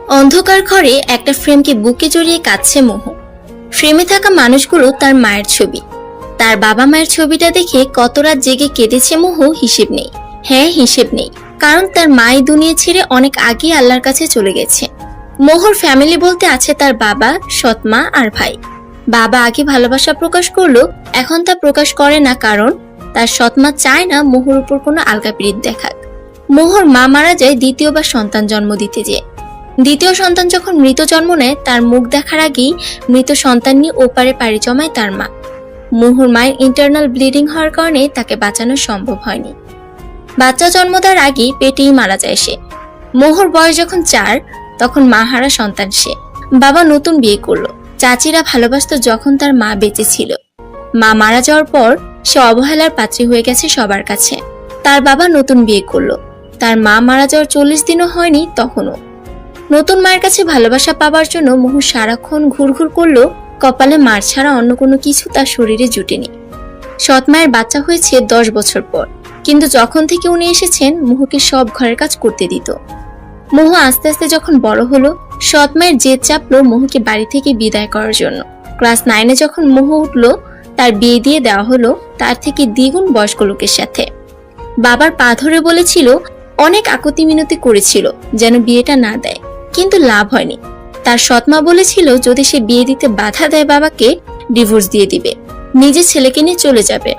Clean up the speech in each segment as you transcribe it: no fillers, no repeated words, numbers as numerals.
অন্ধকার ঘরে একটা ফ্রেমকে বুকে জড়িয়ে কাঁদছে মোহ। ফ্রেমে থাকা মানুষগুলো তার মায়ের ছবি। তার বাবা মায়ের ছবিটা দেখে কত রাত জেগে কেঁদেছে মোহ হিসেব নেই। হ্যাঁ, হিসেব নেই, কারণ তার মাই দুনিয়া ছেড়ে অনেক আগে আল্লাহর কাছে চলে গেছে। মোহর ফ্যামিলি বলতে আছে তার বাবা, সৎমা আর ভাই। বাবা আগে ভালোবাসা প্রকাশ করলো, এখন তা প্রকাশ করে না, কারণ তার সৎমা চায় না মোহর উপর কোনো আলকাপিরিত দেখাক। মোহর মা মারা যায় দ্বিতীয়বার সন্তান জন্ম দিতে যেয়ে। দ্বিতীয় সন্তান যখন মৃত জন্ম নেয়, তার মুখ দেখার আগেই মৃত সন্তান নিয়ে ওপারে পাড়ি জমায় তার মা। মোহর মায়ের ইন্টারনাল ব্লিডিং হওয়ার কারণে তাকে বাঁচানো সম্ভব হয়নি। বাচ্চা জন্ম দেওয়ার আগেই পেটেই মারা যায় সে। মোহর বয়স যখন 4, তখন মা হারা সন্তান সে। বাবা নতুন বিয়ে করলো। চাচিরা ভালোবাসত যখন তার মা বেঁচে ছিল। মা মারা যাওয়ার পর সে অবহেলার পাত্রী হয়ে গেছে সবার কাছে। তার বাবা নতুন বিয়ে করলো। তার মা মারা যাওয়ার 40 দিনও হয়নি তখনও। নতুন মায়ের কাছে ভালোবাসা পাবার জন্য মোহর সারাক্ষণ ঘুরঘুর করলো, কপালে মার ছাড়া অন্য কোনো কিছু তার শরীরে জুটেনি। সৎ মায়ের বাচ্চা হয়েছে 10 বছর পর, কিন্তু যখন থেকে উনি এসেছেন মোহকে সব ঘরের কাজ করতে দিত। মোহ আস্তে আস্তে যখন বড় হলো, সৎ মায়ের জেদ চাপলো মোহকে বাড়ি থেকে বিদায় করার জন্য। ক্লাস 9-এ যখন মোহ উঠলো, তার বিয়ে দিয়ে দেওয়া হলো তার থেকে দ্বিগুণ বয়স্ক লোকের সাথে। বাবার পা ধরে বলেছিল, অনেক আকুতি মিনতি করেছিল যেন বিয়েটা না দেয়, কিন্তু লাভ হয়নি। তার সৎমা বলেছিল যদি সে বিয়ে দিতে বাধা দেয় বাবাকে, ডিভোর্স দিয়ে দিবে, নিজের ছেলেকে নিয়ে চলে যাবে।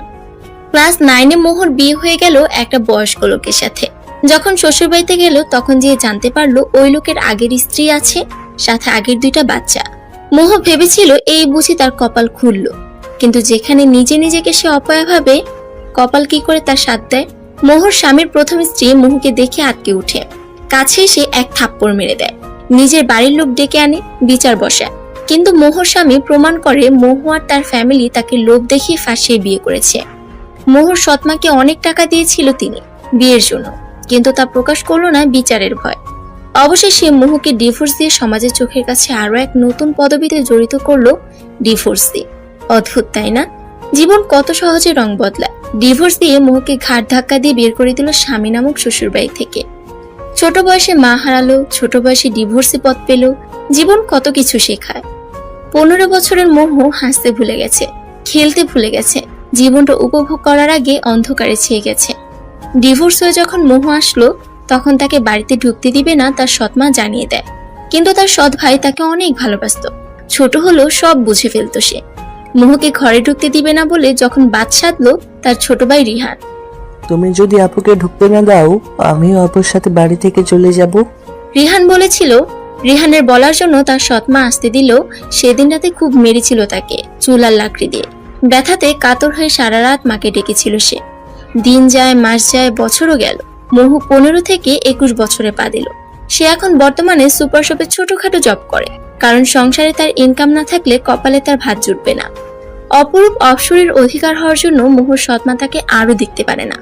ক্লাস 9-এ মোহর বিয়ে হয়ে গেল একটা বয়স্ক লোকের সাথে। যখন শ্বশুরবাড়িতে গেল, তখন যে জানতে পারলো ওই লোকের আগের স্ত্রী আছে, সাথে আগের 2টা বাচ্চা। মোহ ভেবেছিল এই বুঝি তার কপাল খুলল, কিন্তু যেখানে নিজে নিজেকে সে অপয়া ভাবে, কপাল কি করে তার সাথ দেয়। মোহর স্বামীর প্রথম স্ত্রী মোহকে দেখে আটকে উঠে, কাছে এসে এক থাপ্পড় মেরে দেয়। নিজের বাড়ির লোক ডেকে আনে, বিচার বসায়। কিন্তু মোহর স্বামী প্রমাণ করে মোহ আর তার ফ্যামিলি তাকে লোভ দেখিয়ে ফাঁসিয়ে বিয়ে করেছে। মোহর সৎমাকে অনেক টাকা দিয়েছিল তিনি বিয়ের জন্য, কিন্তু তা প্রকাশ করলো না বিচারের ভয়। অবশেষে মোহকে ডিভোর্স দিয়ে সমাজের চোখের কাছে আরো এক নতুন পদবিতে জড়িত করলো, ডিভোর্স দিয়ে। অদ্ভুত তাই না? জীবন কত সহজে রং বদলায়। ডিভোর্স দিয়ে মোহকে ঘাট ধাক্কা দিয়ে বের করে দিল স্বামী নামক শ্বশুরবাড়ি থেকে। ছোট বয়সে মা হারালো, ছোট বয়সে ডিভোর্সে পথ পেল। জীবন কত কিছু শেখায়। 15 বছরের মোহ হাসতে ভুলে গেছে, খেলতে ভুলে গেছে, জীবনটা উপভোগ করার আগে অন্ধকারে ছেয়ে গেছে। ডিভোর্স হয়ে যখন মোহ আসলো, তখন তাকে বাড়িতে ঢুকতে দিবে না তার সৎমা জানিয়ে দেয়। কিন্তু তার সৎ ভাই তাকে অনেক ভালোবাসতো। ছোট হলেও সব বুঝে ফেলতো সে। মোহকে ঘরে ঢুকতে দিবে না বলে যখন বাদ সাধলো তার ছোট ভাই রিহান। তুমি যদি আপুকে ঢুকতে না দাও, আমিও আপুর সাথে বাড়ি থেকে চলে যাব। রিহান বলেছিল। রিহানের বলার জন্য তার সৎমা আসতে দিল। সেদিন রাতে খুব মেরেছিল তাকে চুল আর লাকড়ি দিয়ে। ব্যথাতে কাতর হয়ে সারা রাত মাকে ডেকেছিল সে। দিন যায়, মাস যায়, বছরও গেল। মোহ 15 থেকে 21 বছরে পা দিল। সে এখন বর্তমানে সুপার শপে ছোটখাটো জব করে, কারণ সংসারে তার ইনকাম না থাকলে কপালে তার ভাত জুটবে না। অপরূপ অপসরের অধিকার হওয়ার জন্য মোহর সৎমা তাকে আরো দেখতে পারে না।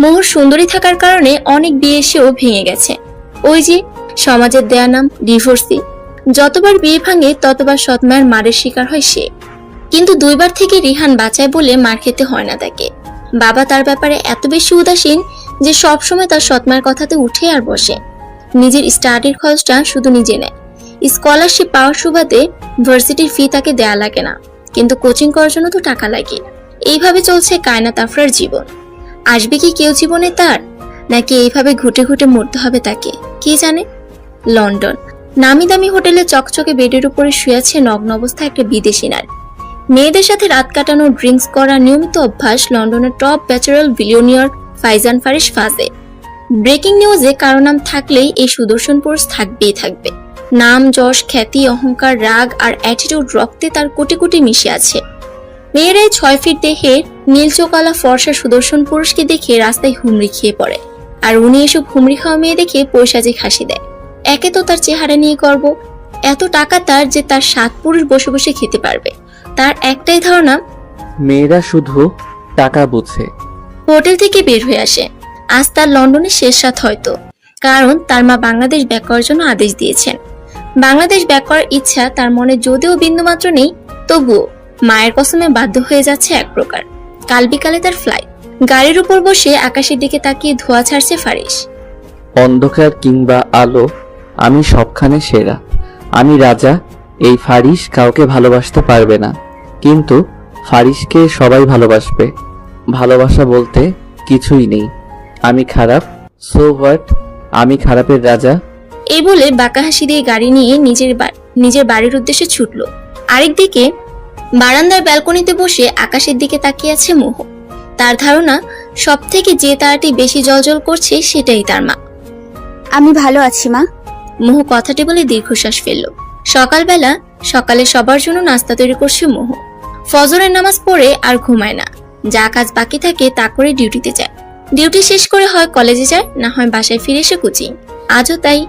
মোহর সুন্দরী থাকার কারণে অনেক বিয়ে এসেও ভেঙে গেছে। ওই যে সমাজের দেয়া নাম ডিভোর্সি। যতবার বিয়ে ভাঙে ততবার সৎমায়ের মারের শিকার হয় সে। কিন্তু 2বার থেকে রিহান বাঁচায় বলে মার খেতে হয় না তাকে। বাবা তার ব্যাপারে এত বেশি উদাসীন যে সবসময় তার সৎমায়ের কথাতে উঠে আর বসে। নিজের স্টাডির খরচটা শুধু নিজে নেয়। স্কলারশিপ পাওয়ার সুবাদে ভার্সিটির ফি তাকে দেয়া লাগে না, কিন্তু কোচিং করার জন্য তো টাকা লাগে। এইভাবে চলছে কায়নাত আফরার জীবন। আসবে কি কেউ জীবনে তার, নাকি এইভাবে ঘুটে ঘুটে মরতে হবে তাকে, কে জানে। লন্ডন নামি দামি হোটেলে চকচকে বেডের উপরে শুয়ে আছে নগ্ন অবস্থায় একটা বিদেশি নারী। মেয়েদের সাথে রাত কাটানো, ড্রিঙ্কস করা নিয়মিত অভ্যাস লন্ডনের top bachelor billionaire Faizan Faris ফাজে। ব্রেকিং নিউজে কারো নাম থাকলেই এই সুদর্শন পুরুষ থাকবেই থাকবে। নাম, যশ, খ্যাতি, অহংকার, রাগ আর অ্যাটিটিউড রক্তে তার কোটি কোটি মিশে আছে। মেয়েরাই 6 ফিট দেহের নীল চোকালা ফর্সা সুদর্শন পুরুষকে দেখে রাস্তায় হুমড়ি খেয়ে পড়ে, আর উনি এসব হুমড়ি খাওয়া মেয়ে দেখে পয়সাজে হাসি দেয়। একে তো তার চেহারা নিয়ে গর্ব, এত টাকা তার যে তার 7 পুরুষ বসে বসে খেতে পারবে। তার একটাই ধারণা, মেয়েরা শুধু টাকা বোঝে। হোটেল থেকে বের হয়ে আসে। আজ তার লন্ডনের শেষ রাত হয়তো, কারণ তার মা বাংলাদেশ ব্যাক করার জন্য আদেশ দিয়েছেন। বাংলাদেশ ব্যাক করার ইচ্ছা তার মনে যদিও বিন্দুমাত্র নেই, তবুও মায়ের কসমে বাধ্য হয়ে যাচ্ছে এক প্রকার। কাল বিকালে তার ফ্লাইট। গাড়ির উপর বসে আকাশের দিকে তাকিয়ে ধোঁয়া ছাড়ছে ফারিস। অন্ধকার কিংবা আলো, আমি সবখানে সেরা, আমি রাজা। এই ফারিস কাউকে ভালোবাসতে পারবে না, কিন্তু ফারিসকে সবাই ভালোবাসবে। ভালোবাসা বলতে কিছুই নেই। আমি খারাপ, সো হোয়াট, আমি খারাপের রাজা। এই বলে বাঁকা হাসি দিয়ে গাড়ি নিয়ে নিজের বাড়ির উদ্দেশ্যে ছুটল। আরেকদিকে বারান্দার ব্যালকনিতে বসে আকাশের দিকে তাকিয়ে আছে মোহ। তার ধারণা সব থেকে যে তারাটি বেশি জ্বলজ্বল করছে সেটাই তার মা। আমি ভালো আছি মা। মোহ কথাটি বলে দীর্ঘশ্বাস ফেলল। সকালে সবার জন্য নাস্তা তৈরি করছে মোহ। ফজরের নামাজ পড়ে আর ঘুমায় না, যা কাজ বাকি থাকে তা করে ডিউটিতে যায়। ডিউটি শেষ করে হয় কলেজে যায়, না হয় বাসায় ফিরে এসে কোচিং। আজও তাই।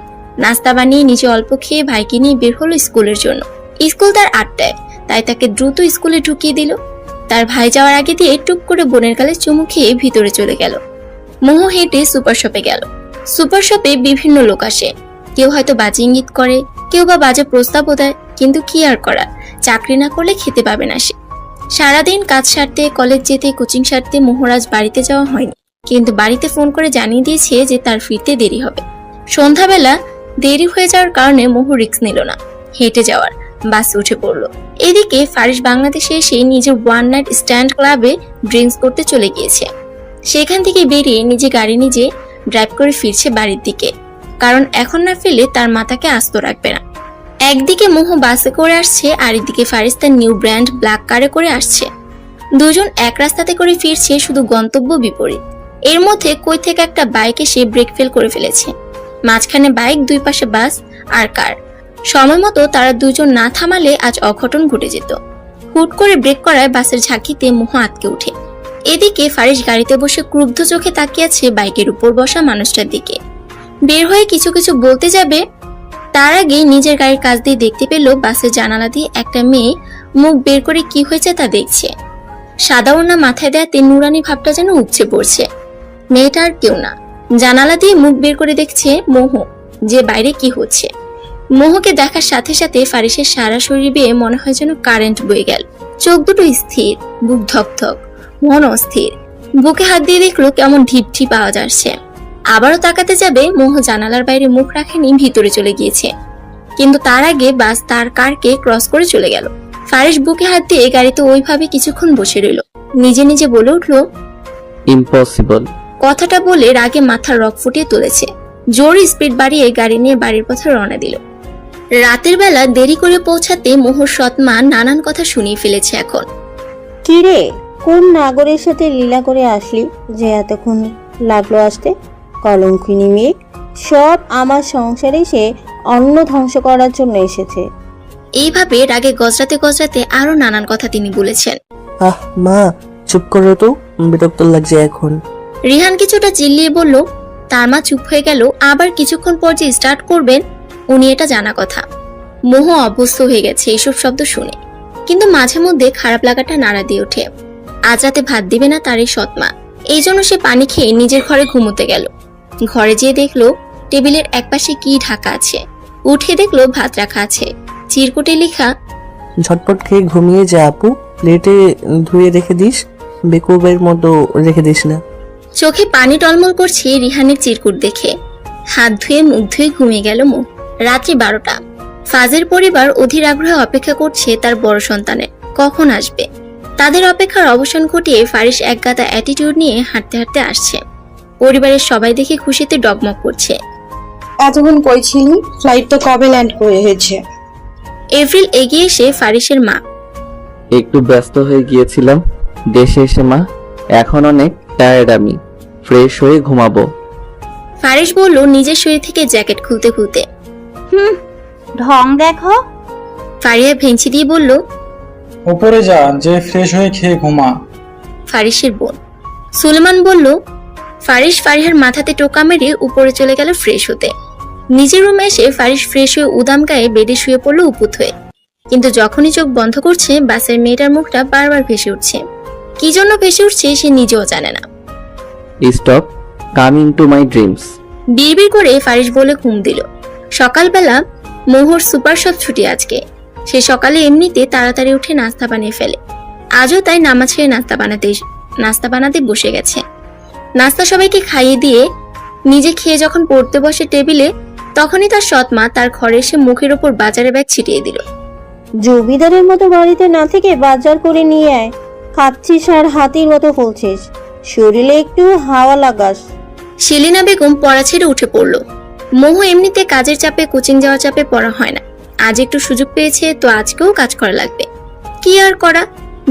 নাস্তা বানিয়ে নিজে অল্প খেয়ে ভাইকে নিয়ে বের হলো স্কুলের জন্য। স্কুল তার 8টায়, তাই তাকে দ্রুত স্কুলে ঢুকিয়ে দিল। তার ভাই যাওয়ার আগে দিয়ে টুক করে বোনের গালে চুমু খেয়ে ভিতরে চলে গেল। মোহ হেঁটে সুপার শপে গেল। সুপার শপে বিভিন্ন লোক আসে, কেউ হয়তো বাজে ইঙ্গিত করে, কেউ বা বাজে প্রস্তাবও দেয়, কিন্তু কি আর করার, চাকরি না করলে খেতে পাবে না সে। সারাদিন কাজ সারতে, কলেজ যেতে, কোচিং সারতে মোহরাজ বাড়িতে যাওয়া হয়নি, কিন্তু বাড়িতে ফোন করে জানিয়ে দিয়েছে যে তার ফিরতে দেরি হবে। সন্ধ্যাবেলা দেরি হয়ে যাওয়ার কারণে মোহ রিস্ক নিল না, হেঁটে যাওয়ার, বাসে উঠে পড়ল। এদিকে ফারিস বাংলাদেশে এসে নিজের ওয়ান নাইট স্ট্যান্ড ক্লাবে ড্রিঙ্কস করতে চলে গিয়েছে। সেখান থেকে বেরিয়ে নিজে ড্রাইভ করে ফিরছে বাড়ির দিকে, কারণ এখন না ফেলে তার মাথাকে আস্ত রাখবে না। একদিকে মোহ বাসে করে আসছে, আর একদিকে ফারিস তার নিউ ব্র্যান্ড ব্ল্যাক কারে করে আসছে। দুজন এক রাস্তাতে করে ফিরছে, শুধু গন্তব্য বিপরীত। এর মধ্যে কই থেকে একটা বাইক এসে ব্রেক ফেল করে ফেলেছে। মাঝখানে বাইক, দুই পাশে বাস আর কার। সময় মতো তারা দুজন না থামালে আজ অঘটন ঘটে যেত। হুট করে ব্রেক করায় বাসের ঝাঁকিতে মোহ আটকে ওঠে। এদিকে ফারিস গাড়িতে বসে ক্রুদ্ধ চোখে তাকিয়ে আছে বাইকের উপর বসা মানুষটার দিকে। বের হয়ে কিছু বলতে যাবে, তার আগে নিজের গাড়ির কাছ দিয়ে দেখতে পেল বাসের জানালা দিয়ে একটা মেয়ে মুখ বের করে কি হয়েছে তা দেখছে। সাদা ওড়না মাথায় দেয়াতে নুরানি ভাবটা যেন উপচে পড়ছে। মেয়েটা আর কেউ না, জানালা দিয়ে মুখ বের করে দেখছে মোহ, যে বাইরে কি হচ্ছে। মোহকে দেখার সাথে সাথে ফারিসের সারা শরীর বেয়ে মনে হয় যেন কারেন্ট বয়ে গেল। চোখ দুটো স্থির, বুক ধকধক, মন অস্থির। বুকে হাত দিয়ে দেখলো কেমন ঢিপঢি পাওয়া যাচ্ছে। আবারও তাকাতে যাবে, মোহ জানালার বাইরে মুখ রাখেনি, ভিতরে চলে গিয়েছে। কিন্তু তার আগে বাস তার কারকে ক্রস করে চলে গেল। ফারিস বুকে হাত দিয়ে গাড়িতে ওইভাবে কিছুক্ষণ বসে রইল। নিজে বলে উঠলো, ইম্পসিবল। কথাটা বলে রাগে মাথার রক ফুটিয়ে তুলেছে। জোর স্পিড বাড়িয়ে গাড়ি নিয়ে বাড়ির পথে রওনা দিল। রাতের বেলা দেরি করে পৌঁছাতে মোহর সৎমা নানান কথা শুনিয়ে ফেলেছে এখন। কি রে, কোন নাগরের সাথে লীলা করে আসলি যে এতক্ষণ লাগলো আসতে? কলঙ্কিনী মেয়ে, সব আমার সংসারে সে অন্ন ধ্বংস করার জন্য এসেছে। এইভাবে রাগে গজরাতে আরো নানান কথা তিনি বলেছেন। আহ মা, চুপ করো তো, বিরক্ত লাগছে এখন। রিহান কিছুটা চিল্লিয়ে বলল। তার মা চুপ হয়ে গেল। আবার কিছুক্ষণ পর যে স্টার্ট করবেন উনি এটা জানা কথা। মোহ অভ্যস্ত হয়ে গেছে এইসব শব্দ শুনে, কিন্তু মাঝে মধ্যে খারাপ লাগাটা নাড়া দিয়ে ওঠে। আজ রাতে ভাত দিবে না তার এই সৎমা, এই জন্য সে পানি খেয়ে নিজের ঘরে ঘুমোতে গেল। ঘরে যেয়ে দেখলো টেবিলের একপাশে কি ঢাকা আছে। উঠে দেখলো ভাত রাখা আছে, চিরকুটে লেখা, ঝটপট খেয়ে ঘুমিয়ে যা আপু, প্লেটে ধুয়ে রেখে দিস, বেকুবের মতো রেখে দিস না। চোখে পানি টলমল করছে রিহানের চিরকুট দেখে। হাত ধুয়ে মুখ ধুয়ে ঘুমিয়ে গেল মুখ। রাত্রি 12টা। ফাজের পরিবার অধীর আগ্রহে অপেক্ষা করছে তার বড় সন্তানের কখন আসবে। তাদের অপেক্ষার অবসান ঘটিয়ে ফারিস একগাদা অ্যাটিটিউড নিয়ে হাঁটতে আসছে। পরিবারের সবাই দেখে খুশিতে ডগমগ করছে। এতক্ষণ কই ছিলি? ফ্লাইট তো কবে ল্যান্ড করে হয়েছে? এপ্রিল এগিয়ে এসে ফারিসের মা, একটু ব্যস্ত হয়ে গিয়েছিলাম দেশে এসে মা, এখন অনেক টায়ার্ড, আমি ফ্রেশ হয়ে ঘুমাবো। ফারিস বলল নিজের শরীর থেকে জ্যাকেট খুলতে। ঢং দেখো। ফারিয়া ভেঞ্চি দিয়ে বলল, উপরে যা, যে ফ্রেশ হয়ে খেয়ে ঘুমা। ফারিসের বোন। সুলেমান বলল। ফারিস ফারিহার মাথাতে টোকা মেরে উপরে চলে গেল ফ্রেশ হতে। নিজের রুমে এসে ফারিস ফ্রেশ হয়ে উদাম গায়ে বেডে শুয়ে পড়লো উপুত হয়ে। কিন্তু যখনই চোখ বন্ধ করছে বাসের মেয়েটার মুখটা বারবার ভেসে উঠছে। কি জন্য ভেসে উঠছে সে নিজেও জানে না। Stop coming to my dreams. বিড়বিড় করে ফারিস বলে ঘুম দিল। সকালবেলা মোহর সুপার শপ ছুটি আজকে। সে সকালে এমনিতে তাড়াতাড়ি উঠে নাস্তা বানিয়ে ফেলে। আজও তাই নামাজ ছেড়ে নাস্তা বানাতে বসে গেছে। নাস্তা সবাইকে খাইয়ে দিয়ে নিজে খেয়ে যখন পড়তে বসে টেবিলে, তখনই তার সৎ মা তার ঘরে এসে মুখের ওপর বাজারের ব্যাগ ছিটিয়ে দিল। জমিদারের মতো বাড়িতে না থেকে বাজার করে নিয়ে আয়। খাচ্ছিস আর হাতির মতো ফুলছিস, শরীরে একটু হাওয়া লাগাস। সেলিনা বেগম পড়া ছেড়ে উঠে পড়ল। মোহ এমনিতে কাজের চাপে, কোচিং যাওয়ার চাপে পড়া হয় না। আজ একটু সুযোগ পেয়েছে, তো আজকেও কাজ করা লাগবে। কি আর করা,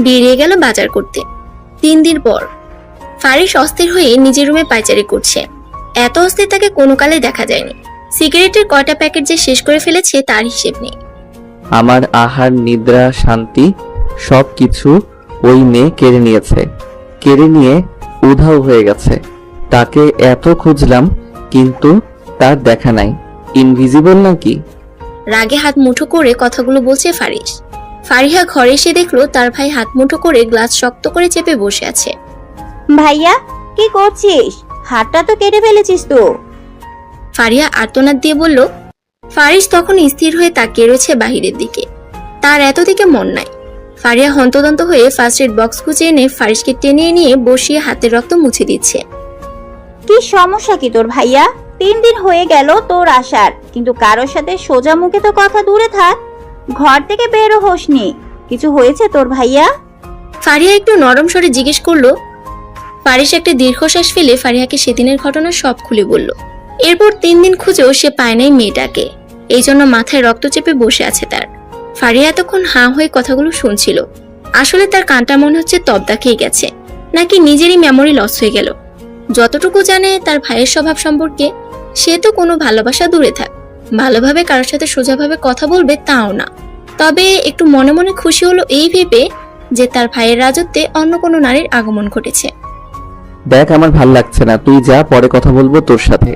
বেরিয়ে গেল বাজার করতে। 3 দিন পর ফারিস অস্থির হয়ে নিজের রুমে পায়চারি করছে। এত অস্থির তাকে কোনো কালে দেখা যায়নি। সিগারেটের কয়টা প্যাকেট যে শেষ করে ফেলেছে তার হিসেব নেই। আমার আহার, নিদ্রা, শান্তি সবকিছু ওই মেয়ে কেড়ে নিয়েছে। কেড়ে নিয়ে উধাও হয়ে গেছে। তাকে এত খুঁজলাম, কিন্তু তার দেখা নাই। ইনভিজিবল নাকি? রাগে হাত মুঠো করে কথাগুলো বলছে ফারিস। ফারিহা ঘরে এসে দেখলো তার ভাই হাত মুঠো করে গ্লাস শক্ত করে চেপে বসে আছে। ভাইয়া, কি করছিস? হাতটা তো কেটে ফেলেছিস তো। ফারিহা আর্তনাদ দিয়ে বলল। ফারিস তখন স্থির হয়ে তাকিয়ে রয়েছে বাহিরের দিকে। তার এত দিকে মন নাই। ফারিহা হন্তদন্ত হয়ে ফার্স্ট এড বক্স খুঁজে এনে ফারিসকে টেনে নিয়ে বসিয়ে হাতের রক্ত মুছে দিচ্ছে। কি সমস্যা কি তোর ভাইয়া? 3 দিন হয়ে গেল তোর আসার, কিন্তু কারোর সাথে সোজা মুখে তো কথা দূরে থাক, ঘর থেকে বেরো হোসনি। কিছু হয়েছে তোর ভাইয়া? ফারিহা একটু নরম স্বরে জিজ্ঞেস করলো। ফারিস একটা দীর্ঘশ্বাস ফেলে ফারিহাকে সেদিনের ঘটনা সব খুলে বলল। এরপর 3 দিন খুঁজেও সে পায় নাই মেয়েটাকে, এই জন্য মাথায় রক্ত চেপে বসে আছে তার। ফারিহা এতক্ষণ হাঁ হয়ে কথাগুলো শুনছিল। আসলে তার কানটা মনে হচ্ছে তবদা খেয়ে গেছে, নাকি নিজেরই মেমোরি লস হয়ে গেল। যতটুকু জানে তার ভাইয়ের স্বভাব সম্পর্কে, সে তো কোনো ভালোবাসা দূরে থাক, ভালোভাবে কারোর সাথে সোজাভাবে কথা বলবে তাও না। তবে একটু মনে মনে খুশি হলো এই ভেবে যে তার ভাইয়ের রাজত্বে অন্য কোনো নারীর আগমন ঘটেছে। দেখ, আমার ভাল লাগছে না, তুই যা, পরে কথা বলবো তোর সাথে।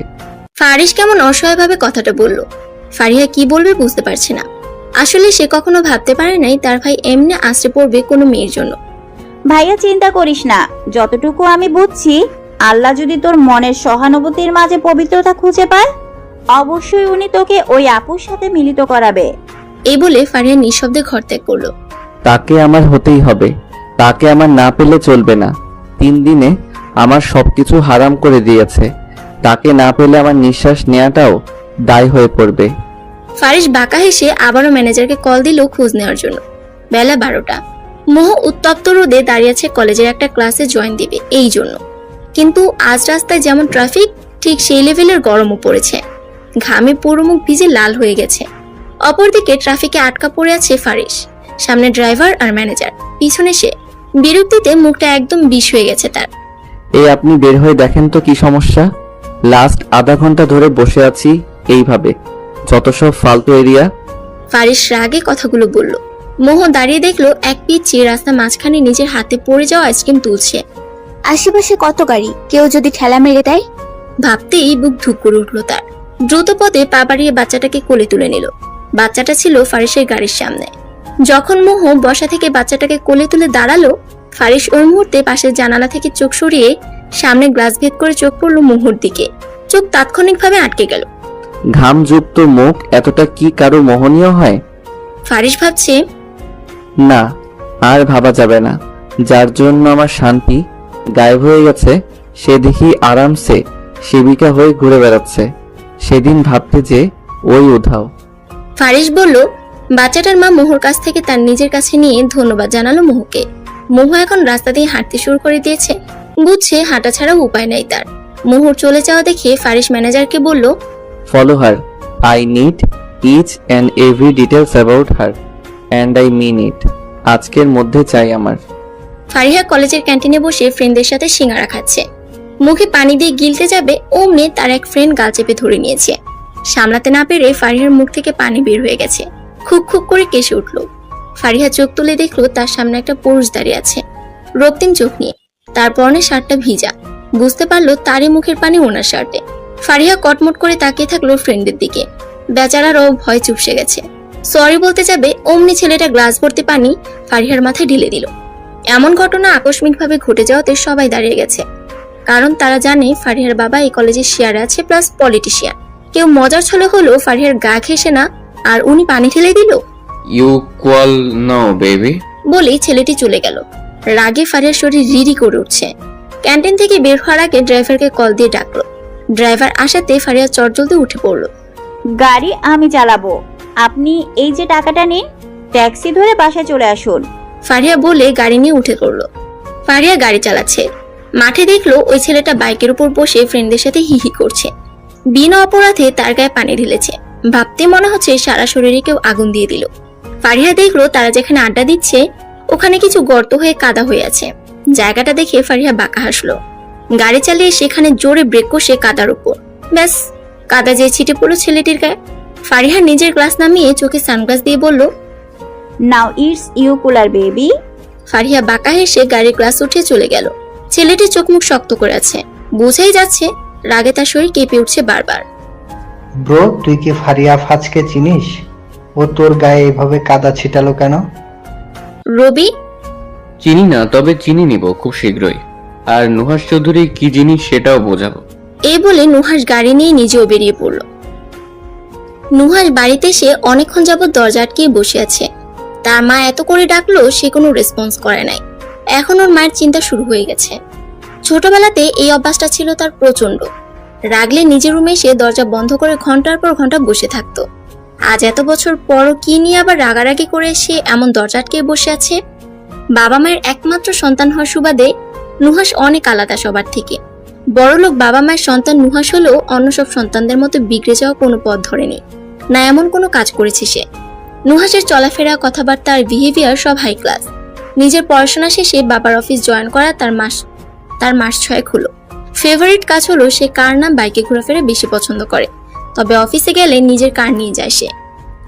ফারিস কেমন অসহায়ভাবে কথাটা বলল। ফারিহা কি বলবে বুঝতে পারছে না। আসলে সে কখনো ভাবতে পারে নাই তার ভাই এমনি আশ্রে পড়বে কোনো মেয়ের জন্য। ভাইয়া চিন্তা করিস না, যতটুকু আমি বুঝছি, আল্লাহ যদি তোর মনের সহানুভূতির মাঝে পবিত্রতা খুঁজে পায়, অবশ্যই উনি তোকে ওই আপুর সাথে মিলিত করাবে। এই বলে ফারিহা নিঃশব্দে ঘর ত্যাগ করলো। তাকে আমার হতেই হবে, তাকে আমার না পেলে চলবে না। 3 দিনে আমার সবকিছু হারাম করে দিয়েছে, তাকে না পেলে আমার নিঃশ্বাস নেওয়াটাও দায় হয়ে পড়বে। ফারিস বাঁকা হেসে আবারও ম্যানেজারকে কল দিল খোঁজ নেওয়ার জন্য। বেলা 12টা। মোহ উত্তপ্ত রোদে দাঁড়িয়ে আছে কলেজের একটা ক্লাসে জয়েন দিবে এই জন্য। কিন্তু আজ রাস্তায় যেমন ট্রাফিক, ঠিক সেই লেভেলের গরমও পড়েছে। ঘামে পুরো মুখ ভিজে লাল হয়ে গেছে। অপরদিকে ট্রাফিকে আটকা পড়ে আছে ফারিস। সামনে ড্রাইভার আর ম্যানেজার, পিছনে সে। বিরক্তিতে মুখটা একদম বিষ হয়ে গেছে তার। এই আপনি বের হয়ে দেখেন তো কি সমস্যা। লাস্ট আধা ঘন্টা ধরে বসে আছি এইভাবে, যত সব ফালতু এরিয়া। ফারিস রাগে কথাগুলো বলল। মোহ দাঁড়িয়ে দেখলো এক পিচ্চি রাস্তা মাঝখানে নিজের হাতে পড়ে যাওয়া আইসক্রিম তুলছে। আশেপাশে কত গাড়ি, কেউ যদি ঠেলা মেরে দেয়। ভাবতেই বুক ধুক করে উঠলো তার। দ্রুত পদে পা বাড়িয়ে বাচ্চাটাকে কোলে তুলে নিল। বাচ্চাটা ছিল ফারিসের গাড়ির সামনে। যখন মোহ বসা থেকে বাচ্চাটাকে কোলে তুলে দাঁড়ালো, ফারিস ওই মুহূর্তে পাশের জানালা থেকে চোখ সরিয়ে সামনে গ্লাস ভেদ করে চোখ পড়লো মোহর দিকে। চোখ তাৎক্ষণিকভাবে আটকে গেল। ঘামযুক্ত মুখ এতটা কি কারো মোহনীয় হয়? ফারিস ভাবছে, না, আর ভাবা যাবে না। যার জন্য আমার শান্তি গায়েব হয়ে গেছে, সে দেখি আরামসে সেবিকা হয়ে ঘুরে বেড়াচ্ছে। সেদিন ভাবতে যে ওই উধাও। ফারিস বলল। বাচ্চাটার মা মোহর কাছ থেকে তার নিজের কাছে নিয়ে ধন্যবাদ জানালো মোহকে। মোহ এখন রাস্তা দিয়ে হাঁটতে শুরু করে দিয়েছে। বুঝছে হাঁটা ছাড়াও উপায় নাই তার। মোহর চলে যাওয়া দেখে ফারিস ম্যানেজারকে বলল, follow her. I need each and every details about her, and I mean it. আজকের মধ্যে চাই আমার। ফারিহা কলেজের ক্যান্টিনে বসে ফ্রেন্ডদের সাথে সিঙ্গারা খাচ্ছে। মুখে পানি দিয়ে গিলতে যাবে অমনি তার এক ফ্রেন্ড গাল চেপে ধরে নিয়েছে। সামলাতে না পেরে ফারিহার মুখ থেকে পানি বের হয়ে গেছে। খুক খুক করে কেসে উঠল। ফারিহা চোখ তুলে দেখলো তার সামনে একটা পুরুষ দাঁড়িয়ে আছে, রক্তিম চোখ নিয়ে। তার পরনে শার্টটা ভিজা। বুঝতে পারলো তারই মুখের পানি ওনার শার্টে। ফারিহা কটমট করে তাকিয়ে থাকলো ফ্রেন্ডের দিকে। বেচারারও ভয় চুপসে গেছে। সরি বলতে যাবে অমনি ছেলেটা গ্লাস ভর্তি পানি ফারিহার মাথায় ঢেলে দিল। এমন ঘটনা আকস্মিকভাবে ঘটে যাওয়াতে সবাই দাঁড়িয়ে গেছে, কারণ তারা জানে ফারিহার বাবা এই কলেজের শেয়ারে আছে, প্লাস পলিটিশিয়ান। কেউ মজার ছলে হলো ফারিহার গা ঘেঁষে না, আর উনি পানি ঢেলে দিল। You call now, baby. বলেই ছেলেটি চলে গেল। রাগে ফারিহার শরীর রিরি করে উঠছে। ক্যান্টিন থেকে বের হওয়ার আগে ড্রাইভারকে কল দিয়ে ডাকলো। ড্রাইভার আসাতে ফারিহা চটজলদি উঠে পড়লো। গাড়ি আমি চালাবো, আপনি এই যে টাকাটা নিন, ট্যাক্সি ধরে বাসায় চলে আসুন। ফারিয়া বলে গাড়ি নিয়ে উঠে পড়লো। ফারিয়া গাড়ি চালাচ্ছে। মাঠে দেখলো ওই ছেলেটা বাইকের উপর বসে ফ্রেন্ডদের সাথে হিহি করছে। বিনা অপরাধে তার গায়ে পানি ঢেলেছে। ভাবতে মনে হচ্ছে সারা শরীরে কেউ আগুন দিয়ে দিল। ফারিয়া দেখলো তারা যেখানে আড্ডা দিচ্ছে ওখানে কিছু গর্ত হয়ে কাদা হয়ে আছে। জায়গাটা দেখে ফারিয়া বাঁকা হাসলো। গাড়ি চালিয়ে সেখানে জোরে ব্রেক কষে কাদার উপর, ব্যাস কাদা যে ছিটে পড়লো ছেলেটির গায়ে। ফারিয়া নিজের গ্লাস নামিয়ে চোখে সানগ্লাস দিয়ে বলল, now it's you cooler baby. Faria বাঁকা হেসে গাড়ির গ্লাস উঠিয়ে চলে গেল। ছেলেটি চোখ মুখ শক্ত করে আছে, বোঝাই যাচ্ছে রাগে তার শরীর কেঁপে উঠছে বারবার। ব্রো, তুই কি ফারিয়া ফাজকে চিনিস? ও তোর গায়ে এভাবে কাদা ছিটালো কেন? রবি, চিনি না, তবে চিনি নিব খুব শীঘ্রই। আর নুহাস চৌধুরী কি জিনিস সেটাও বোঝাবো। এই বলে নুহাস গাড়ি নিয়ে নিজেও বেরিয়ে পড়ল। নুহাস বাড়িতে এসে অনেকক্ষণ যাবত দরজা আটকিয়ে বসে আছে। তার মা এত করে ডাকলো সে কোনো রেসপন্স করে নাই। এখন ওর মায়ের চিন্তা শুরু হয়ে গেছে। ছোটবেলাতে এই অভ্যাসটা ছিল তার প্রচন্ড। রাগলে নিজের রুমে এসে দরজা বন্ধ করে ঘন্টার পর ঘন্টা বসে থাকতো। আজ এত বছর পরও কি নিয়ে আবার রাগারাগি করে সে এমন দরজা আটকে বসে আছে? বাবা মায়ের একমাত্র সন্তান হওয়ার সুবাদে নুহাস অনেক আলাদা সবার থেকে। বড়লোক বাবা মায়ের সন্তান নুহাস হলেও অন্য সব সন্তানদের মতো বিগড়ে যাওয়া কোনো পথ ধরেনি, না এমন কোনো কাজ করেছে সে। নুহাসের চলাফেরা, কথাবার্তা আর বিহেভিয়ার সব হাই ক্লাস। নিজের পড়াশোনা শেষে বাবার অফিস জয়েন করা তার মাস 6 হলো। ফেভারিট কাজ হলো সে কার নাম বাইকে ঘোরাফেরা বেশি পছন্দ করে, তবে অফিসে গেলে নিজের কার নিয়ে যায় সে।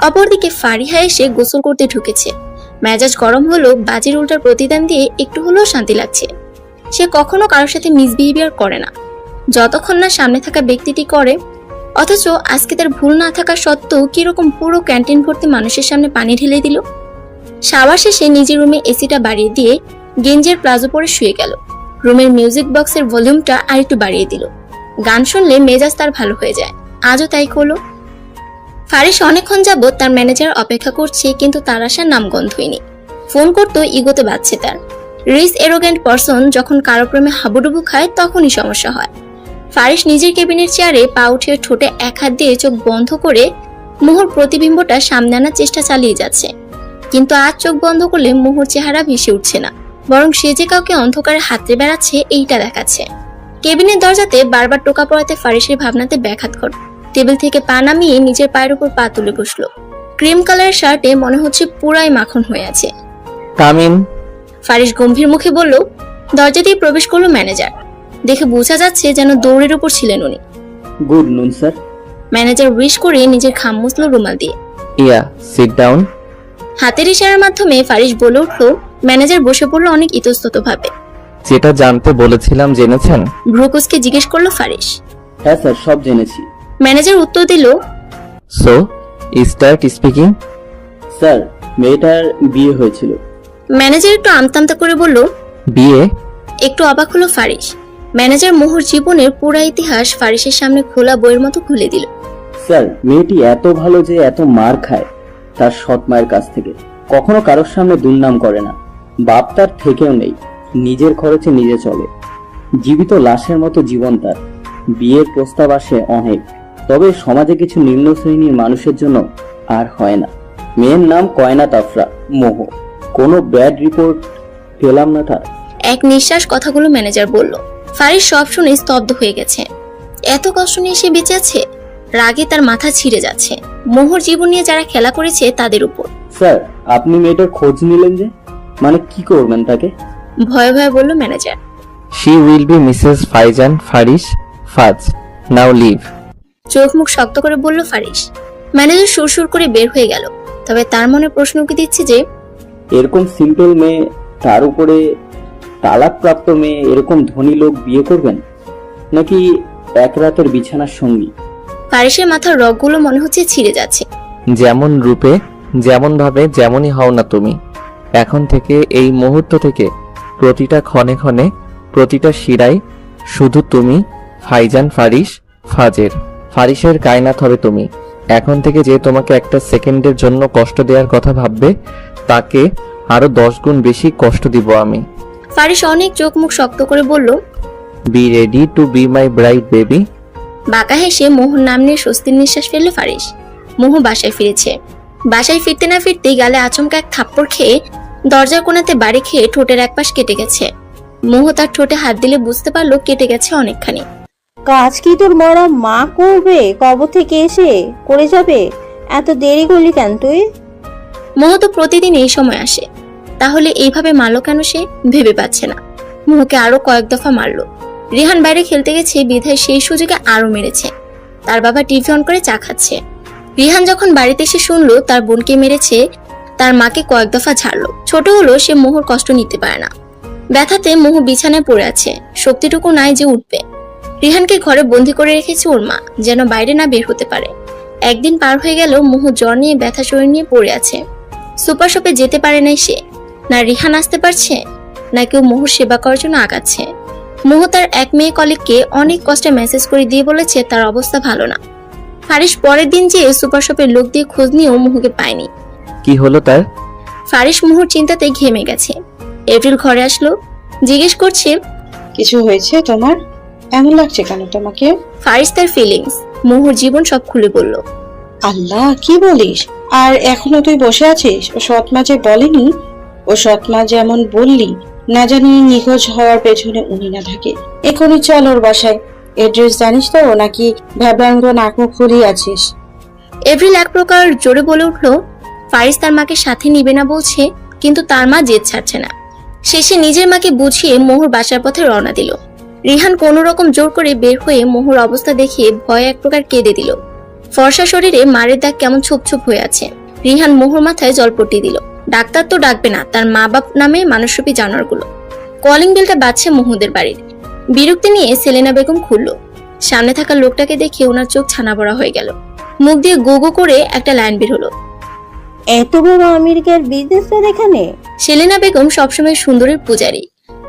অপরদিকে ফারিহা এসে গোসল করতে ঢুকেছে। মেজাজ গরম হলো, বাজির উল্টার প্রতিদান দিয়ে একটু হলেও শান্তি লাগছে। সে কখনো কারোর সাথে মিসবিহেভিয়ার করে না, যতক্ষণ না সামনে থাকা ব্যক্তিটি করে। অথচ আজকে তার ভুল না থাকা সত্ত্বেও কিরকম পুরো ক্যান্টিন ভর্তি মানুষের সামনে পানি ঢেলে দিল। শাওয়ার শেষে নিজের রুমে এসিটা বাড়িয়ে দিয়ে গেঞ্জের প্লাজো পরে শুয়ে গেল। রুমের মিউজিক বক্সের ভলিউমটা আরেকটু বাড়িয়ে দিল। গান শুনলে মেজাজ তার ভালো হয়ে যায়, আজও তাই হলো। ফারিস অনেকক্ষণ যাবত তার ম্যানেজার অপেক্ষা করছে, কিন্তু তার আসার নামগন্ধই নেই। ফোন করতেও ইগোতে বাজছে তার। রিস এরোগেন্ট পারসন যখন কারো প্রেমে হাবুডুবু খায় তখনই সমস্যা হয়। ফারিস নিজের কেবিনের চেয়ারে পা উঠিয়ে ঠোঁটে এক হাত দিয়ে চোখ বন্ধ করে মোহর প্রতিবিম্বটা সামনে আনার চেষ্টা চালিয়ে যাচ্ছে। কিন্তু আজ চোখ বন্ধ করলে মোহর চেহারা ভেসে উঠছে না, বরং সে যে কাউকে অন্ধকারে হাতড়ে বেড়াচ্ছে এইটা দেখাচ্ছে। কেবিনের দরজাতে বারবার টোকা পড়াতে ফারিসের ভাবনাতে ব্যাঘাত ঘটে। টেবিল থেকে পা নামিয়ে নিজের পায়ের উপর পা তুলে বসলো। ক্রিম কালারের শার্টে মনে হচ্ছে পুরাই মাখন হয়ে আছে। Come in. ফারিস গম্ভীর মুখে বলল। দরজা দিয়ে প্রবেশ করলো ম্যানেজার। দেখে বোঝা যাচ্ছে যেন দৌড়ের উপর ছিলেন উনি। গুড নুন স্যার। ম্যানেজার উইশ করে নিজের খাম মুছলো রুমাল দিয়ে। ইয়া, সিট ডাউন। হাতের ইশারার মাধ্যমে ফারিস বলে উঠলো। ম্যানেজার বসে পড়লো অনেক ইতস্তত ভাবে। যেটা জানতে বলেছিলাম জেনেছেন? ভ্রুকুসকে জিজ্ঞেস করলো ফারিস। হ্যাঁ স্যার, সব জেনেছি। ম্যানেজার উত্তর দিল। So start speaking. স্যার, মেয়েটার বিয়ে হয়েছিল। ম্যানেজার একটু আমতামতা করে বলল, বিয়ে? একটু অবাক হলো ফারিস। ম্যানেজার মোহর জীবনের পুরা ইতিহাস ফারিসের সামনে খোলা বইয়ের মতো খুলে দিল। স্যার, মেয়েটি এত ভালো যে এত মার খায় তার সৎ মায়ের কাছ থেকে। কখনো কারোর সামনে দুর্নাম করে না। বাপ তার থেকেও নেই, নিজের খরচে নিজে চলে। জীবিত লাশের মতো জীবন তার। বিয়ের প্রস্তাব আসে অনেক, তবে সমাজে কিছু নিম্ন শ্রেণীর মানুষের জন্য আর হয় না। মেয়ের নাম কয়নাত আফরা, মোহ। কোনো ব্যাড রিপোর্ট পেলাম না তার। এক নিঃশ্বাস কথাগুলো ম্যানেজার বলল। ফারিস সব শুনে স্তব্ধ হয়ে গেছে। এত কষ্ট নিয়ে সে বেঁচে আছে। রাগে তার মাথা ছিঁড়ে যাচ্ছে। মোহর জীবন নিয়ে যারা খেলা করেছে তাদের উপর। স্যার, আপনি মেয়েটার খোঁজ নিলেন যে, মানে কি করবেন তাকে? ভয়ে ভয়ে বলল manager. She will be Mrs Faizan Faris ফাজ। নাও লিভ। চোখ মুখ শক্ত করে বলল ফারিস। ম্যানেজার সুরসুর করে বের হয়ে গেল। তবে তার মনে প্রশ্ন উকি দিচ্ছে যে এরকম সিম্পল মেয়ে, তার উপরে তালাকপ্রাপ্ত মেয়ে, এরকম ধনী লোক বিয়ে করবেন নাকি এক রাতের বিছানার সঙ্গী? ফারিসের মাথার রগগুলো মনে হচ্ছে ছিঁড়ে যাচ্ছে। যেমন রূপে, যেমন ভাবে, যেমনই হও না তুমি, এখন থেকে এই মুহূর্ত থেকে প্রতিটা ক্ষণে ক্ষণে, প্রতিটা শিরায় শুধু তুমি ফাইজান ফারিস ফাজের। ফারিসের কায়নাত হবে তুমি। এখন থেকে যে তোমাকে একটা সেকেন্ডের জন্য কষ্ট দেওয়ার কথা ভাববে, তাকে আরো 10 গুণ বেশি কষ্ট দিব আমি। ফারিস অনেক চোখ মুখ শক্ত করে বলল, be ready to be my bride baby. বাঁকা হেসে মোহর নাম নিয়ে স্বস্তির নিঃশ্বাস ফেলল ফারিস। মোহ বাসায় ফিরেছে। বাসায় ফিরতে না ফিরতেই গালে আচমকা এক থাপ্পড় খেয়ে দরজার কোণাতে বাড়ি খেয়ে ঠোঁটের এক পাশ কেটে গেছে। মোহ তার ঠোঁটে হাত দিলে বুঝতে পারলো কেটে গেছে অনেকখানি। কাজ কি তোর মরা মা করবে? কবর থেকে এসে করে যাবে? এত দেরি করলি কেন তুই? মোহ তো প্রতিদিন এই সময় আসে, তাহলে এইভাবে মারলো কেন সে ভেবে পাচ্ছে না। মোহকে আরো কয়েক দফা মারলো। রিহান বাইরে খেলতে গেছে বিধায় সেই সুযোগে আরো মেরেছে। তার বাবা টিভি অন করে চা খাচ্ছে। রিহান যখন বাড়িতে এসে শুনলো তার বোনকে মেরেছে, তার মাকে কয়েক দফা ঝাড়লো। ছোট হলো সে মোহর কষ্ট নিতে পারে না। ব্যথাতে মোহ বিছানায় পড়ে আছে, শক্তিটুকু নাই যে উঠবে। রিহানকে ঘরে বন্দি করে রেখেছে ওর মা, যেন বাইরে না বের হতে পারে। একদিন পার হয়ে গেল, মোহ জ্বর নিয়ে ব্যথা শরীর নিয়ে পড়ে আছে। সুপার শপে যেতে পারে নাই সে। না রিহান আসতে পারছে, না কেউ মোহর সেবা করার জন্য আগাচ্ছে। মোহ তার এক মেয়ে কলিগকে অনেক কষ্টে মেসেজ করে দিয়ে বলেছে তার অবস্থা ভালো না। ফারিস পরের দিন যেয়ে সুপার শপের লোক দিয়ে খোঁজ নিয়েও মোহকে পায়নি। কি হলো তার? ফারিস মোহর চিন্তাতে ঘেমে গেছে। এপ্রিল ঘরে আসলো, জিজ্ঞেস করছে কিছু হয়েছে তোমার? এমন লাগছে কেন তোমাকে? ফারিস তার ফিলিংস, মোহর জীবন সব খুলে বলল। আল্লাহ, কি বলিস? আর এখনো তুই বসে আছিস? ও সৎমা যে বলেনি? ও সৎমা যেমন বললি, না জানি নিখোঁজ হওয়ার পেছনে উনি না থাকে। এখনই চল ওর বাসায়। এড্রেস জানিস তো, নাকি ভ্যাবলাঙ্গ নাক মুখ ফুলিয়ে আছিস? এপ্রিল এক প্রকার জোরে বলে উঠল। ফারিস তার মাকে সাথে নিবে না বলছে, কিন্তু তার মা জেদ ছাড়ছে না। শেষে নিজের মাকে বুঝিয়ে মোহর বাসার পথে রওনা দিল। রিহান কোনো রকম জোর করে বের হয়ে মোহর অবস্থা দেখে ভয়ে এক প্রকার কেঁদে দিল। ফর্সা শরীরে মারের দাগ কেমন ছোপ ছোপ হয়ে আছে। রিহান মোহর মাথায় জলপট্টি দিল। ডাক্তার তো ডাকবে না, তার মা বাপ নামে মানুষরূপী জানোয়ারগুলো। কলিং বেলটা বাজছে মোহদের বাড়ির। বিরক্তি নিয়ে সেলেনা বেগম খুলল। সামনে থাকা লোকটাকে দেখে ওনার চোখ ছানা বড়া হয়ে গেল। মুখ দিয়ে গো গো করে একটা লাইন বের হলো। এত বড় আমেরিকার বিজনেসম্যান এখানে? সেলেনা বেগম সবসময় সুন্দরের পূজারী,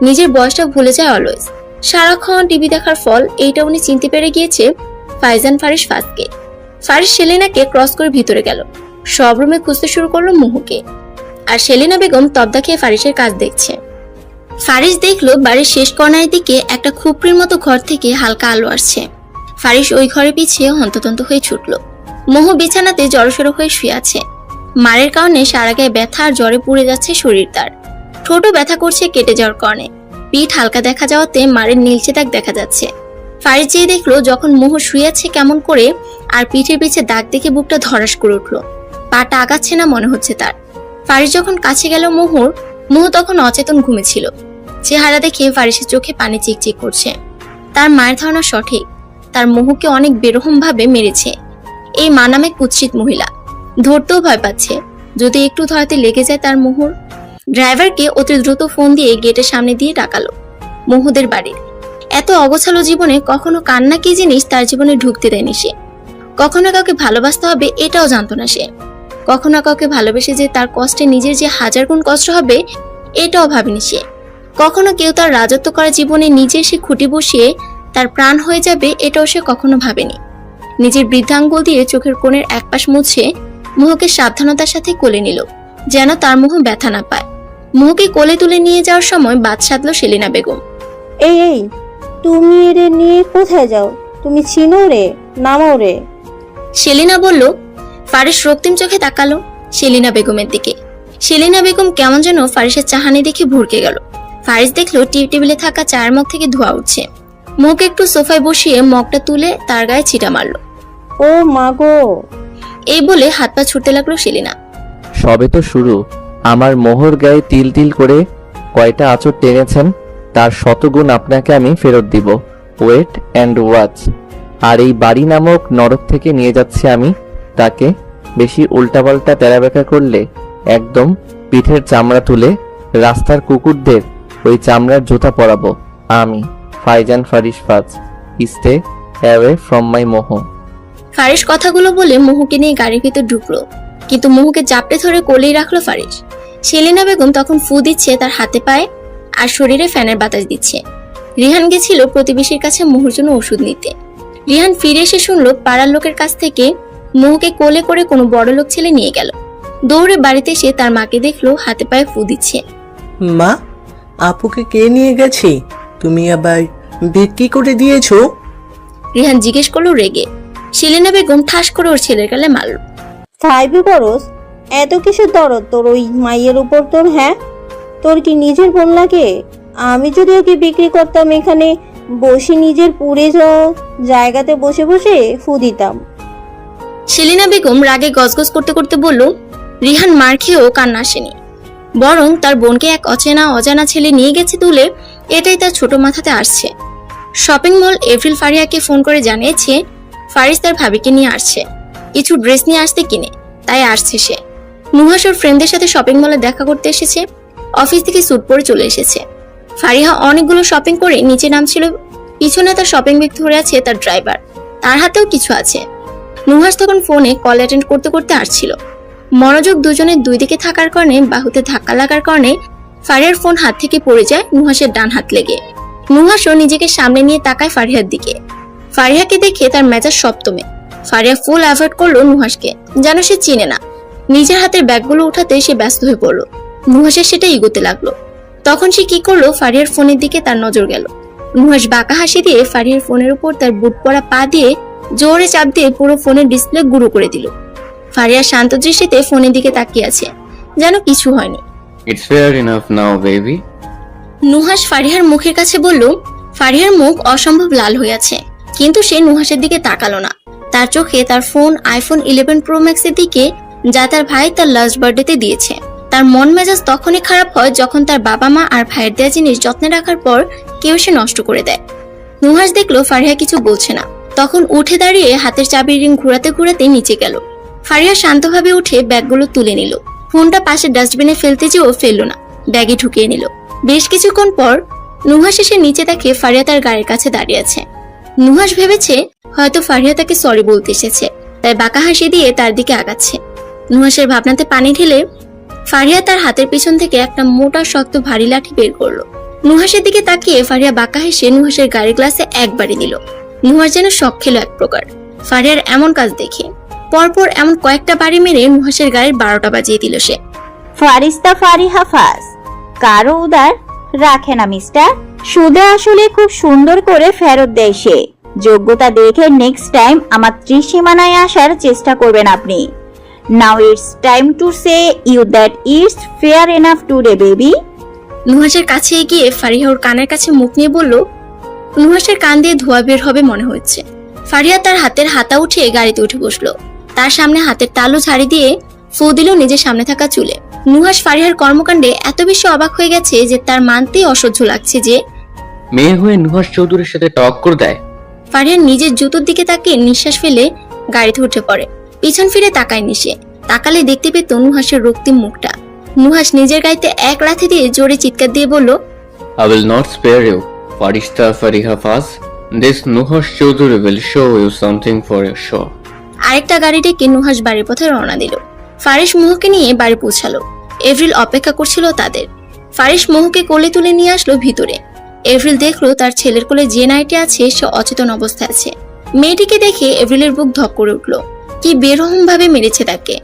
নিজের বয়সটা ভুলে যায় অলওয়েজ। সারাক্ষণ টিভি দেখার ফল এইটা উনি চিনতে পেরে গিয়েছে ফাইজান ফারিস ফাজকে। ফারিস সেলেনাকে ক্রস করে ভিতরে গেল। সব রুমে খুঁজতে শুরু করলো মোহকে। আর সেলেনা বেগম তবদা খেয়ে ফারিসের কাজ দেখছে। ফারিস দেখলো বাড়ির শেষ কর্নারের দিকে একটা খুপড়ির মতো ঘর থেকে হালকা আলো আসছে। ফারিস ওই ঘরে পিছিয়ে হন্ততন্ত হয়ে ছুটল। মোহ বিছানাতে জড়সড় হয়ে শুয়ে আছে। মারের কারণে সারা গায়ে ব্যথা আর জ্বরে পুড়ে যাচ্ছে শরীর তার। ঠোঁটও ব্যথা করছে কেটে যাওয়ার কারণে। পিঠ হালকা দেখা যাওয়াতে মারের নীলচে দাগ দেখা যাচ্ছে। ফারিস যেয়ে দেখলো যখন মোহ শুয়ে আছে কেমন করে, আর পিঠের পিছে দাগ দেখে বুকটা ধরাস করে উঠলো। পাটা আগাচ্ছে না মনে হচ্ছে তার। ফারিস যখন কাছে গেল মোহ তখন অচেতন ঘুমেছিল। চেহারা দেখে ফারিসের চোখে পানি চিকচিক করছে। তার মায়ের ধারণা সঠিক, তার মোহকে অনেক বেরহম ভাবে মেরেছে এই মা নামে কুৎসিত মহিলা। ধরতেও ভয় পাচ্ছে, যদি একটু ধরাতে লেগে যায় তার মোহর। ড্রাইভারকে অতি দ্রুত ফোন দিয়ে গেটের সামনে দিয়ে ডাকালো মোহদের বাড়ির। এত অগোছালো জীবনে কখনো কান্না কি জিনিস তার জীবনে ঢুকতে দেয়নি সে। কখনো কাউকে ভালোবাসতে হবে এটাও জানতো না সে। কখনো কাউকে ভালোবেসে যে তার কষ্টে নিজের যে 1000 গুণ কষ্ট হবে এটাও ভাবেনি সে। কখনো কেউ তার রাজত্ব করা জীবনে নিজে সে খুঁটি বসিয়ে তার প্রাণ হয়ে যাবে এটাও সে কখনো ভাবেনি। নিজের বৃদ্ধাঙ্গুল দিয়ে চোখের কোণের একপাশ মুছে মোহকে সাবধানতার সাথে কোলে নিল, যেন তার মোহ ব্যথা না পায়। মোহকে কোলে তুলে নিয়ে যাওয়ার সময় বাদ সাধলো সেলিনা বেগম। এই তুমি এরে নিয়ে কোথায় যাও? তুমি চিনো রে? নামাও রে। সেলিনা বলল। ফারিস রক্তিম চোখে তাকালো সেলিনা বেগমের দিকে। সেলিনা বেগম কেমন যেন ফারিসের চাহানি দেখে ভুরকে গেল। ফারিস দেখলো টি টেবিলে থাকা চায়ের মগ থেকে ধোঁয়া উঠছে। মুখ একটু সোফায় বসিয়ে মগটা তুলে তার গায়ে ছিটা মারলো। ও মা গো! এই বলে হাত পা ছুটতে লাগলো সেলিনা। সবে তো শুরু। আমার মোহর গায়ে তিল তিল করে কয়টা আঁচড় টেনেছেন, তার শতগুণ আপনাকে আমি ফেরত দিব। Wait and watch. আর এই বাড়ি নামক নরক থেকে নিয়ে যাচ্ছি আমি তাকে। বেশি উল্টাপাল্টা তেরাবেকা করলে একদম পিঠের চামড়া তুলে রাস্তার কুকুরদের ওই চামড়ার জুতা পরাবো আমি, ফাইজান ফারিস ফাজ। স্টে অ্যাওয়ে ফ্রম মাই মোহ। ফারিস কথাগুলো বলে মোহকে নিয়ে গাড়ির ভিতর ঢুকলো, কিন্তু মোহকে চাপড়ে ধরে কোলেই রাখলো ফারিস। সেলিনা বেগম তখন ফু দিচ্ছে তার হাতে পায়ে, আর শরীরে ফ্যানের বাতাস দিচ্ছে। রিহান গেছিল প্রতিবেশীর কাছে মোহর জন্য ওষুধ নিতে। রিহান ফিরে এসে শুনলো পাড়ার লোকের কাছ থেকে মোহকে কোলে করে কোনো বড় লোক ছেলে নিয়ে গেল। দৌড়ে বাড়িতে এসে তার মাকে দেখলো হাতে পায়ে ফু দিচ্ছে। মা, আপুকে কে নিয়ে গেছে? তুমি আবার বিক্রি করে দিয়েছো? রিহান জিজ্ঞেস করলো রেগে। সেলিনা বেগম ঠাস করে ওর ছেলের গালে মারল। ফাইভে পড়স, এত কিসের দরদ তোর ওই মাইয়ের উপর তোর? হ্যাঁ, তোর কি নিজের বোন লাগে? আমি যদি ওকে বিক্রি করতাম, এখানে বসে নিজের পুড়ে যাওয়া জায়গাতে বসে বসে ফু দিতাম। সেলিনা বেগম রাগে গজগজ করতে করতে বলল, রিহান মার খেয়েও কান্না আসেনি, বরং তার বোনকে এক অজানা ছেলে নিয়ে গেছে তুলে, এটাই তার ছোট মাথাতে আসছে। শপিং মল এপ্রিল ফারিয়াকে ফোন করে জানিয়েছে ফারিস তার ভাবিকে নিয়ে আসছে, কিছু ড্রেস নিয়ে আসতে কিনে, তাই আসছে সে। নুহাস ওর ফ্রেন্ডদের সাথে শপিং মলে দেখা করতে এসেছে, অফিস থেকে স্যুট পরে চলে এসেছে। ফারিহা অনেকগুলো শপিং করে নিচে নামছিল, পিছনে তার শপিং ব্যাগ ধরে আছে তার ড্রাইভার, তার হাতেও কিছু আছে। নুহাস তখন ফোনে কল অ্যাটেন্ড করতে করতে আসছিল। মনোযোগ দুজনের দুই দিকে থাকার কারণে বাহুতে ধাক্কা লাগার কারণে ফারিয়ার ফোন হাত থেকে পড়ে যায় নুহাসের ডান হাত লেগে। নুহাসও নিজেকে সামনে নিয়ে তাকায় ফারিহার দিকে। ফারিহাকে দেখে তার মেজাজ সপ্তমে। ফারিয়া ফুল অ্যাভয়েড করলো নুহাসকে, যেন সে চিনে না। নিজের হাতের ব্যাগগুলো উঠাতে সে ব্যস্ত হয়ে পড়লো। নুহাসের সেটা এগোতে লাগলো। তখন সে কি করলো, ফারিয়ার ফোনের দিকে তার নজর গেল। নুহাস বাঁকা হাসি দিয়ে ফারিয়ার ফোনের উপর তার বুট পরা পা দিয়ে জোরে চাপ দিয়ে পুরো ফোনের ডিসপ্লে গুঁড়ো করে দিল। ফারিয়া শান্ত দৃষ্টিতে ফোনের দিকে তাকিয়ে আছে, যেন কিছু হয়নি। It's fair enough now baby. Nuhas ফারিহার মুখের কাছে বলল। ফারিহার মুখ অসম্ভব লাল হয়ে আছে, কিন্তু সে নুহাসের দিকে তাকালো না। তার চোখে তার ফোন আইফোন 11 প্রো ম্যাক্সের দিকে, যা তার ভাই তার লাস্ট বার্থডেতে দিয়েছে। তার মন মেজাজ তখনই খারাপ হয় যখন তার বাবা মা আর ভাইয়ের দেওয়া জিনিস যত্নে রাখার পর কেউ সে নষ্ট করে দেয়। নুহাস দেখলো ফারিহা কিছু বলছে না, তখন উঠে দাঁড়িয়ে হাতের চাবির রিং ঘোরাতে ঘোরাতে নিচে গেল। ফারিহা শান্তভাবে উঠে ব্যাগগুলো তুলে নিল। ফোনটা পাশে ডাস্টবিনে ফেলতে যেও ফেললো না, ব্যাগে ঢুকিয়ে নিল। বেশ কিছুক্ষণ পর নুহাস এসে নিচে দেখে ফারিহা তার গাড়ির কাছে দাঁড়িয়ে আছে। নুহাস ভেবেছে হয়তো ফারিহা তাকে সরি বলতে এসেছে, তাই বাঁকা হাসি দিয়ে তার দিকে আগাচ্ছে। নুহাসের ভাবনাতে পানি ঢেলে ফারিহা তার হাতের পিছন থেকে একটা মোটা শক্ত ভারী লাঠি বের করলো। নুহাসের দিকে তাকিয়ে ফারিহা বাঁকা হেসে নুহাসের গাড়ির গ্লাসে একবারই দিল। নুহাস যেন শখ খেলো এক প্রকার ফারিহার এমন কাজ দেখে। পরপর এমন কয়েকটা বাড়ি মেরে নুহাসের গাড়ির 12টা বাজিয়ে দিল সে। ফারিস্তা ফারিহা ফাস, কারো উদার রাখে না মিস্টার। সুদে আসলে খুব সুন্দর করে ফেরত দেয় সে। যোগ্যতা দেখে নেক্সট টাইম আমার ত্রিসীমানায় আসার চেষ্টা করবেন আপনি। Now it's time to say you that it's fair enough today baby. নুহাসের কাছে এগিয়ে ফারিহা ওর কানের কাছে মুখ নিয়ে বলল। নুহাসের কান দিয়ে ধোঁয়া বের হবে মনে হচ্ছে। ফারিহা তার হাতের হাতা উঠিয়ে গাড়িতে উঠে বসলো। তার সামনে হাতের তালু ঝাড়ি দিয়ে ফু দিল নিজের সামনে থাকা চুলে। নুহাস ফারিহার কর্মকাণ্ডে এত বেশি অবাক হয়ে গেছে যে তার মানতেই অসহ্য লাগছে যে মেয়ে হয়ে নুহাস চৌধুরীর সাথে টক্কর দেয়। ফারিহার নিজের জুতোর দিকে তাকিয়ে নিঃশ্বাস ফেলে গাড়িতে উঠে পড়ে। পিছন ফিরে তাকায়নি সে, তাকালে দেখতে পেত নুহাসের রক্তিম মুখটা। নুহাস নিজের গাড়িতে এক লাথি দিয়ে জোরে চিৎকার দিয়ে বলল, I will not spare you, Farishta Fariha Faz. This Nuhash Chaudhary will show you something for your sure. আরেকটা গাড়ি ডেকে নুহাস বাড়ির পথে রওনা দিল। ফারিস মোহকে নিয়ে বাড়ি পৌঁছালো। এপ্রিল অপেক্ষা করছিল তাদের। ফারিস মোহকে কোলে তুলে নিয়ে আসলো ভিতরে। এপ্রিল দেখলো তার ছেলের কোলে যে নাইটি আছে সে অচেতন অবস্থায় আছে। মেয়েটিকে দেখে এপ্রিলের বুক ধক করে উঠলো। কি বেরহম ভাবে মেরেছে তাকে।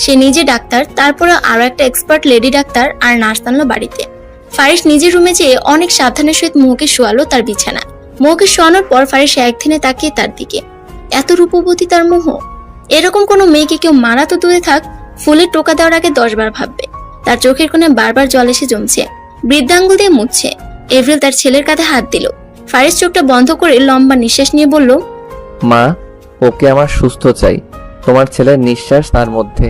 সে নিজে ডাক্তার, তারপরে আরো একটা এক্সপার্ট লেডি ডাক্তার আর নার্স আনলো বাড়িতে। ফারিস নিজের রুমে যেয়ে অনেক সাবধানের সহিত মোহকে শোয়ালো তার বিছানা। মোহকে শোয়ানোর পর ফারিস একদিনে তাকিয়ে তার দিকে। এত রূপবতী তার মোহ। এরকম কোনো মেয়েকে কেউ মারা তো দূরে থাক, ফুলের টোকা দেওয়ার আগে 10 বার ভাববে। তার চোখের কোণে বারবার জল এসে জমছে, বৃদ্ধাঙ্গুল দিয়ে মুছছে। এপ্রিল তার ছেলের কাঁধে হাত দিল। ফারিস চোখটা বন্ধ করে লম্বা নিঃশ্বাস নিয়ে বলল, মা, ওকে আমার সুস্থ চাই। তোমার ছেলের নিঃশ্বাস তার মধ্যে।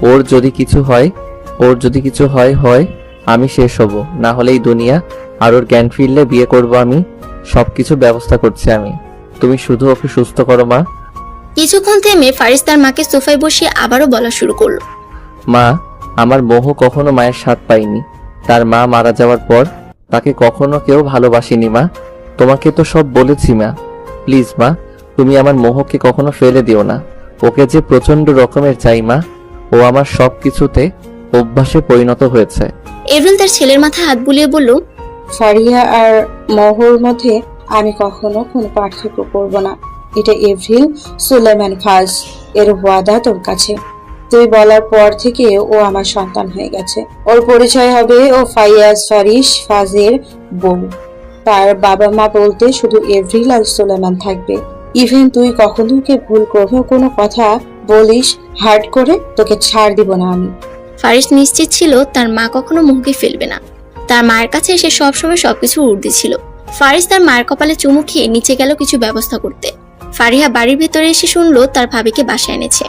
ওর যদি কিছু হয় আমি শেষ হব, না হলেই দুনিয়া। আর ওর জ্ঞান ফিরলে বিয়ে করব আমি। সবকিছু ব্যবস্থা করছি আমি। তুমি শুধু ওকে সুস্থ করো মা। কিছুক্ষণ থেমে ফারিস তার মাকে সোফায় বসিয়ে আবারও বলা শুরু করলো, মা, আমার মোহ কখনো মায়ের স্বাদ পাইনি। তার মা মারা যাওয়ার পর তাকে কখনো কেউ ভালোবাসেনি মা। তোমাকে তো সব বলেছি মা। প্লিজ মা, তুমি আমার মোহকে কখনো ফেলে দিও না। ওকে যে প্রচন্ড রকমের চাই মা। ও আমার সবকিছুতে অভ্যাসে পরিণত হয়েছে। এপ্রিল তার ছেলের মাথায় হাত বুলিয়ে বলল, ফারিয়া আর মোহর মধ্যে আমি কখনো কোনো পার্থক্য করব না। এটা এপ্রিল সুলেমান ফাজ এর ওয়াদা তোর কাছে। তুই বলার পর থেকে ও আমার সন্তান হয়ে গেছে। ওর পরিচয় হবে ও ফাইয়াজ ফারিস ফাজের বউ। তার বাবা মা বলতে শুধু এপ্রিল আর সুলেমান থাকবে। ইভেন তুই কখনোকে ভুল করেও কোনো কথা বলিস হার্ট করে, তোকে ছাড় দিব না আমি। ফারিস নিশ্চিত ছিল তার মা কখনো মুখে ফেলবে না। তার মায়ের কাছে এসে সবসময় সবকিছু উর্দি ছিল। ফারিস তার মায়ের কপালে চুমু খেয়ে নিচে গেল কিছু ব্যবস্থা করতে। ফারিহা বাড়ির ভেতরে এসে শুনলো তার ভাবিকে বাসায় এনেছে।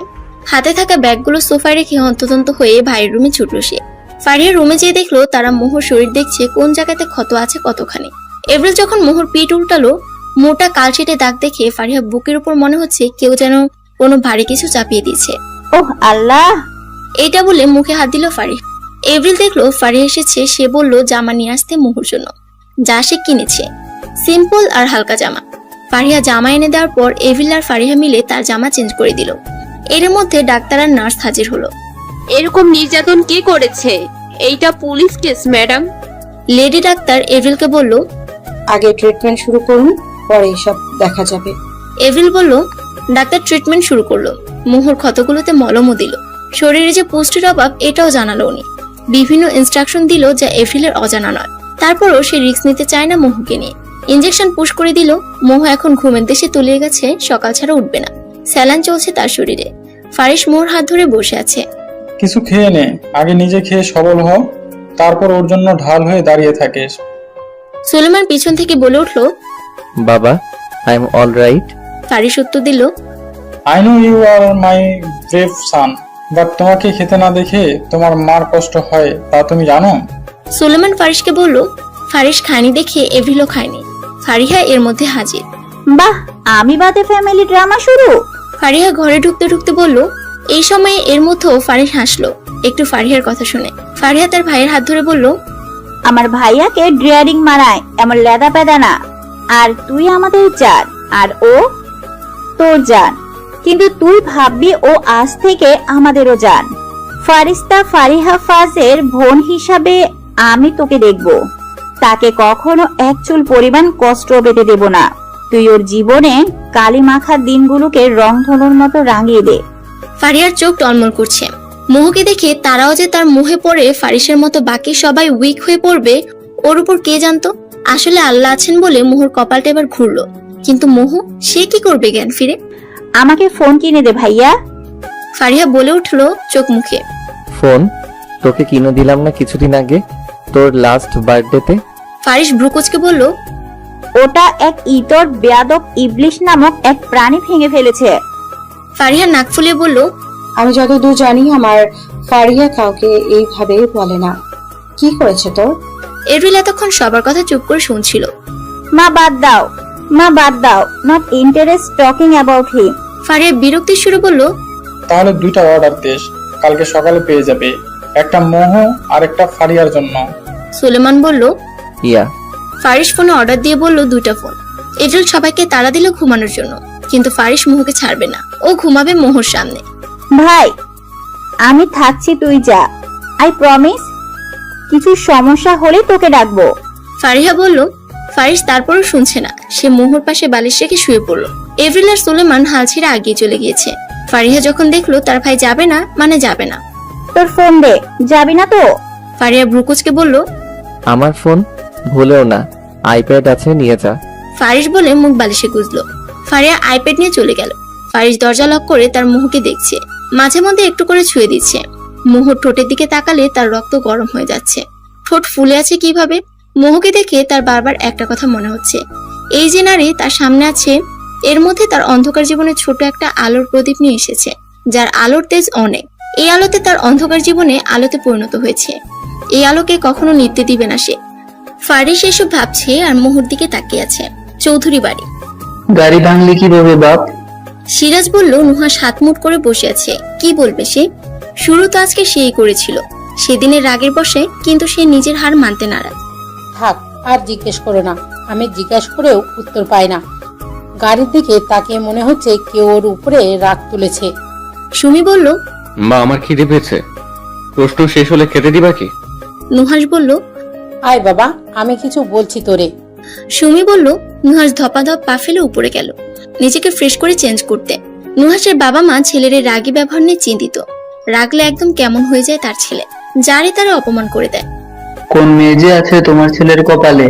হাতে থাকা ব্যাগগুলো সোফায় রেখে হন্তদন্ত হয়ে ভাইয়ের রুমে ছুটল সে। ফারিহা রুমে যেয়ে দেখলো তারা মোহর শরীর দেখছে কোন জায়গাতে ক্ষত আছে কতখানি। এভরিল যখন মোহর পিঠ উল্টালো, মোটা কালশিটে দাগ দেখে ফারিহা বুকের উপর মনে হচ্ছে কেউ যেন কোনো ভারী কিছু চাপিয়ে দিয়েছে। ওহ আল্লাহ! এইটা বলে মুখে হাত দিল ফারিহা। এভরিল দেখলো ফারিহা এসেছে। সে বলল জামা নিয়ে আসতে মোহর জন্য, যা সে কিনেছে, সিম্পল আর হালকা জামা। ফারিহা জামা এনে দেওয়ার পর এভরিল আর ফারিহা মিলে তার জামা চেঞ্জ করে দিল। এর মধ্যে ডাক্তার আর নার্স হাজির হলো। এরকম নির্যাতন কে করেছে? এইটা পুলিশ কেস ম্যাডাম। লেডি ডাক্তার এভরিলকে বলল, আগে ট্রিটমেন্ট শুরু করুন, পরে এসব দেখা যাবে। এভরিল বলল। ডাক্তার ট্রিটমেন্ট শুরু করলো। মোহর ক্ষতগুলোতে মলমও দিল। শরীরে যে পুষ্টির অভাব এটাও জানালো উনি। বিভিন্ন ইনস্ট্রাকশন দিল যা এভরিলের অজানা নয়। তারপরও সে রিস্ক নিতে চায় না মোহকে নিয়ে। ইনজেকশন পুশ করে দিল। মোহ এখন ঘুমের দেশে তলিয়ে গেছে, সকাল ছাড়া উঠবে না। স্যালাইন চলছে তার শরীরে। ফারিস মোহর হাত ধরে বসে আছে। কিছু খেয়ে নে, আগে নিজে খেয়ে সবল হ, তারপর ওর জন্য ঢাল হয়ে দাঁড়িয়ে থাকিস। সুলেমান পিছন থেকে বলে উঠলো, বাবা, I am all right. Faris উত্তর দিল, I know you are my brave son, but তোমাকে খেতে না দেখে তোমার মার কষ্ট হয় তা তুমি জানো? সুলেমান ফারিসকে বলল। ফারিস খায়নি দেখে এভরিলও খায়নি। ফারিহা এর মধ্যে হাজির। বাহ, আমি বাদে ফ্যামিলি ড্রামা শুরু। ফারিহা ঘরে ঢুকতে ঢুকতে বলল। এই সময়ে এর মধ্যেও ফারিস হাসলো একটু ফারিহার কথা শুনে। ফারিহা তার ভাইয়ের হাত ধরে বলল, আমার ভাইয়াকে ড্রিয়ারিং মারায় এমন লেদা পেদা না। আর তুই আমাদের জান, আর ও তোর জান। কিন্তু তুই ভাববি ও আজ থেকে আমাদেরও জান। ফারিস্তা ফারিহা ফাজের বোন হিসাবে আমি তোকে দেখব। তাকে কখনো এক চুল পরিমাণ কষ্ট পেতে দেব না। তুই ওর জীবনে কালি মাখার দিনগুলোকে রংধনুর মতো রাঙিয়ে দে। ফারিহার চোখ টলমল করছে। মোহকে দেখে তারাও যে তার মুহে পড়ে ফারিসের মতো বাকি সবাই উইক হয়ে পড়বে ওর উপর কে জানতো। আসলে আল্লাহ আছেন বলে মোহর কপালটা এবার ঘুরলো। কিন্তু মোহ, সে কি করবে জ্ঞান ফিরে? আমাকে ফোন কিনে দে ভাইয়া। ফারিহা বলে উঠলো চোখ মুখে। ফোন তোকে কিনে দিলাম না কিছুদিন আগে, তোর লাস্ট বার্থডেতে? ফারিস ভ্রুকুচকে বলল, ওটা এক ইতর বেয়াদব ইবলিশ নামক এক প্রাণী ভেঙে ফেলেছে। ফারিহা নাক ফুলিয়ে বলল, আমি যতদূর জানি আমার ফারিয়া কাউকে এইভাবে বলে না। কি করেছে তোর? এভরিল এতক্ষণ সবার কথা চুপ করে শুনছিল। মা বাদ দাও, মা বাদ দাও, not interest talking about him. Fariha বিরক্তির সুরে বলল, তাহলে দুইটা অর্ডার দিস, কালকে সকালে পেয়ে যাবে। একটা মোহ আর একটা ফারিয়ার জন্য। সুলেমান বলল। ইয়া। ফারিস ফোনে অর্ডার দিয়ে বলল দুইটা ফোন। এভরিল সবাইকে তাড়া দিল ঘুমানোর জন্য, কিন্তু ফারিস মোহকে ছাড়বে না। ও ঘুমাবে মোহর সামনে। ভাই, আমি থাকছি, তুই যা। I promise. কিছু সমস্যা হলে তোকে ডাকবো। ফারিহা বলল। ফারিস তারপরও শুনছে না। সে মোহর পাশে বালিশ রেখে শুয়ে পড়ল। এভরিল আর সুলেমান হাল ছেড়ে আগিয়ে চলে গিয়েছে। ফারিহা যখন দেখলো তার ভাই যাবে না মানে যাবে না। তোর ফোন দে, যাবি না তো? ফারিহা ভ্রুকুচকে বলল, আমার ফোন ভুলেও না, আইপ্যাড আছে, নিয়ে যা। ফারিস বলে মুখ বালিশে গুজলো। ফারিহা আইপ্যাড নিয়ে চলে গেল। ফারিস দরজা লক করে তার মোহকে দেখছে। মাঝে মধ্যে একটু করে ছুঁয়ে দিচ্ছে। মোহর ঠোঁটের দিকে তাকালে তার রক্ত গরম হয়ে যাচ্ছে। ঠোঁট ফুলে আছে কিভাবে? মোহকে দেখে তার বারবার একটা কথা মনে হচ্ছে, এই যে নারী তার সামনে আছে, এর মধ্যে তার অন্ধকার জীবনে ছোট একটা আলোর প্রদীপ নিয়ে এসেছে, যার আলোর তেজ অনেক। এই আলোতে তার অন্ধকার জীবনে আলোতে পরিণত হয়েছে। এই আলোকে কখনো নিতে দিবে না সে। ফারিস এসব ভাবছে আর মোহর দিকে তাকিয়ে আছে। চৌধুরী বাড়ি। গাড়ি ভাঙলি কিভাবে বাপ? সিরাজ বলল। নুহাস হাত মুট করে বসে আছে। কি বলবে সে? শুরু তো আজকে সেই করেছিল, সেদিনের রাগের বসে, কিন্তু সে নিজের হার মানতে নারাজ। থাক, আর জিজ্ঞেস করো না। আমি জিজ্ঞাসা করেও উত্তর পাই না। গাড়ির দিকে তাকিয়ে মনে হচ্ছে কেউ ওর উপরে রাগ তুলেছে। সুমি বলল, মা, আমার খিদে পেয়েছে। প্রশ্ন শেষ হলে খেতে দিবা কি? নুহাস বলল, আয় বাবা, আমি কিছু বলছি তোরে। সুমি বলল। নুহাস ধপাধপ পা ফেলে উপরে গেল নিজেকে ফ্রেশ করে চেঞ্জ করতে। নুহাসের বাবা মা ছেলের এই রাগী ব্যবহার নিয়ে চিন্তিত। রাগলে একদম কেমন হয়ে যায় তার ছেলে, যারে তারা অপমান করে দেয়। কোন মেয়ে যে আছে তোমার ছেলের কপালে?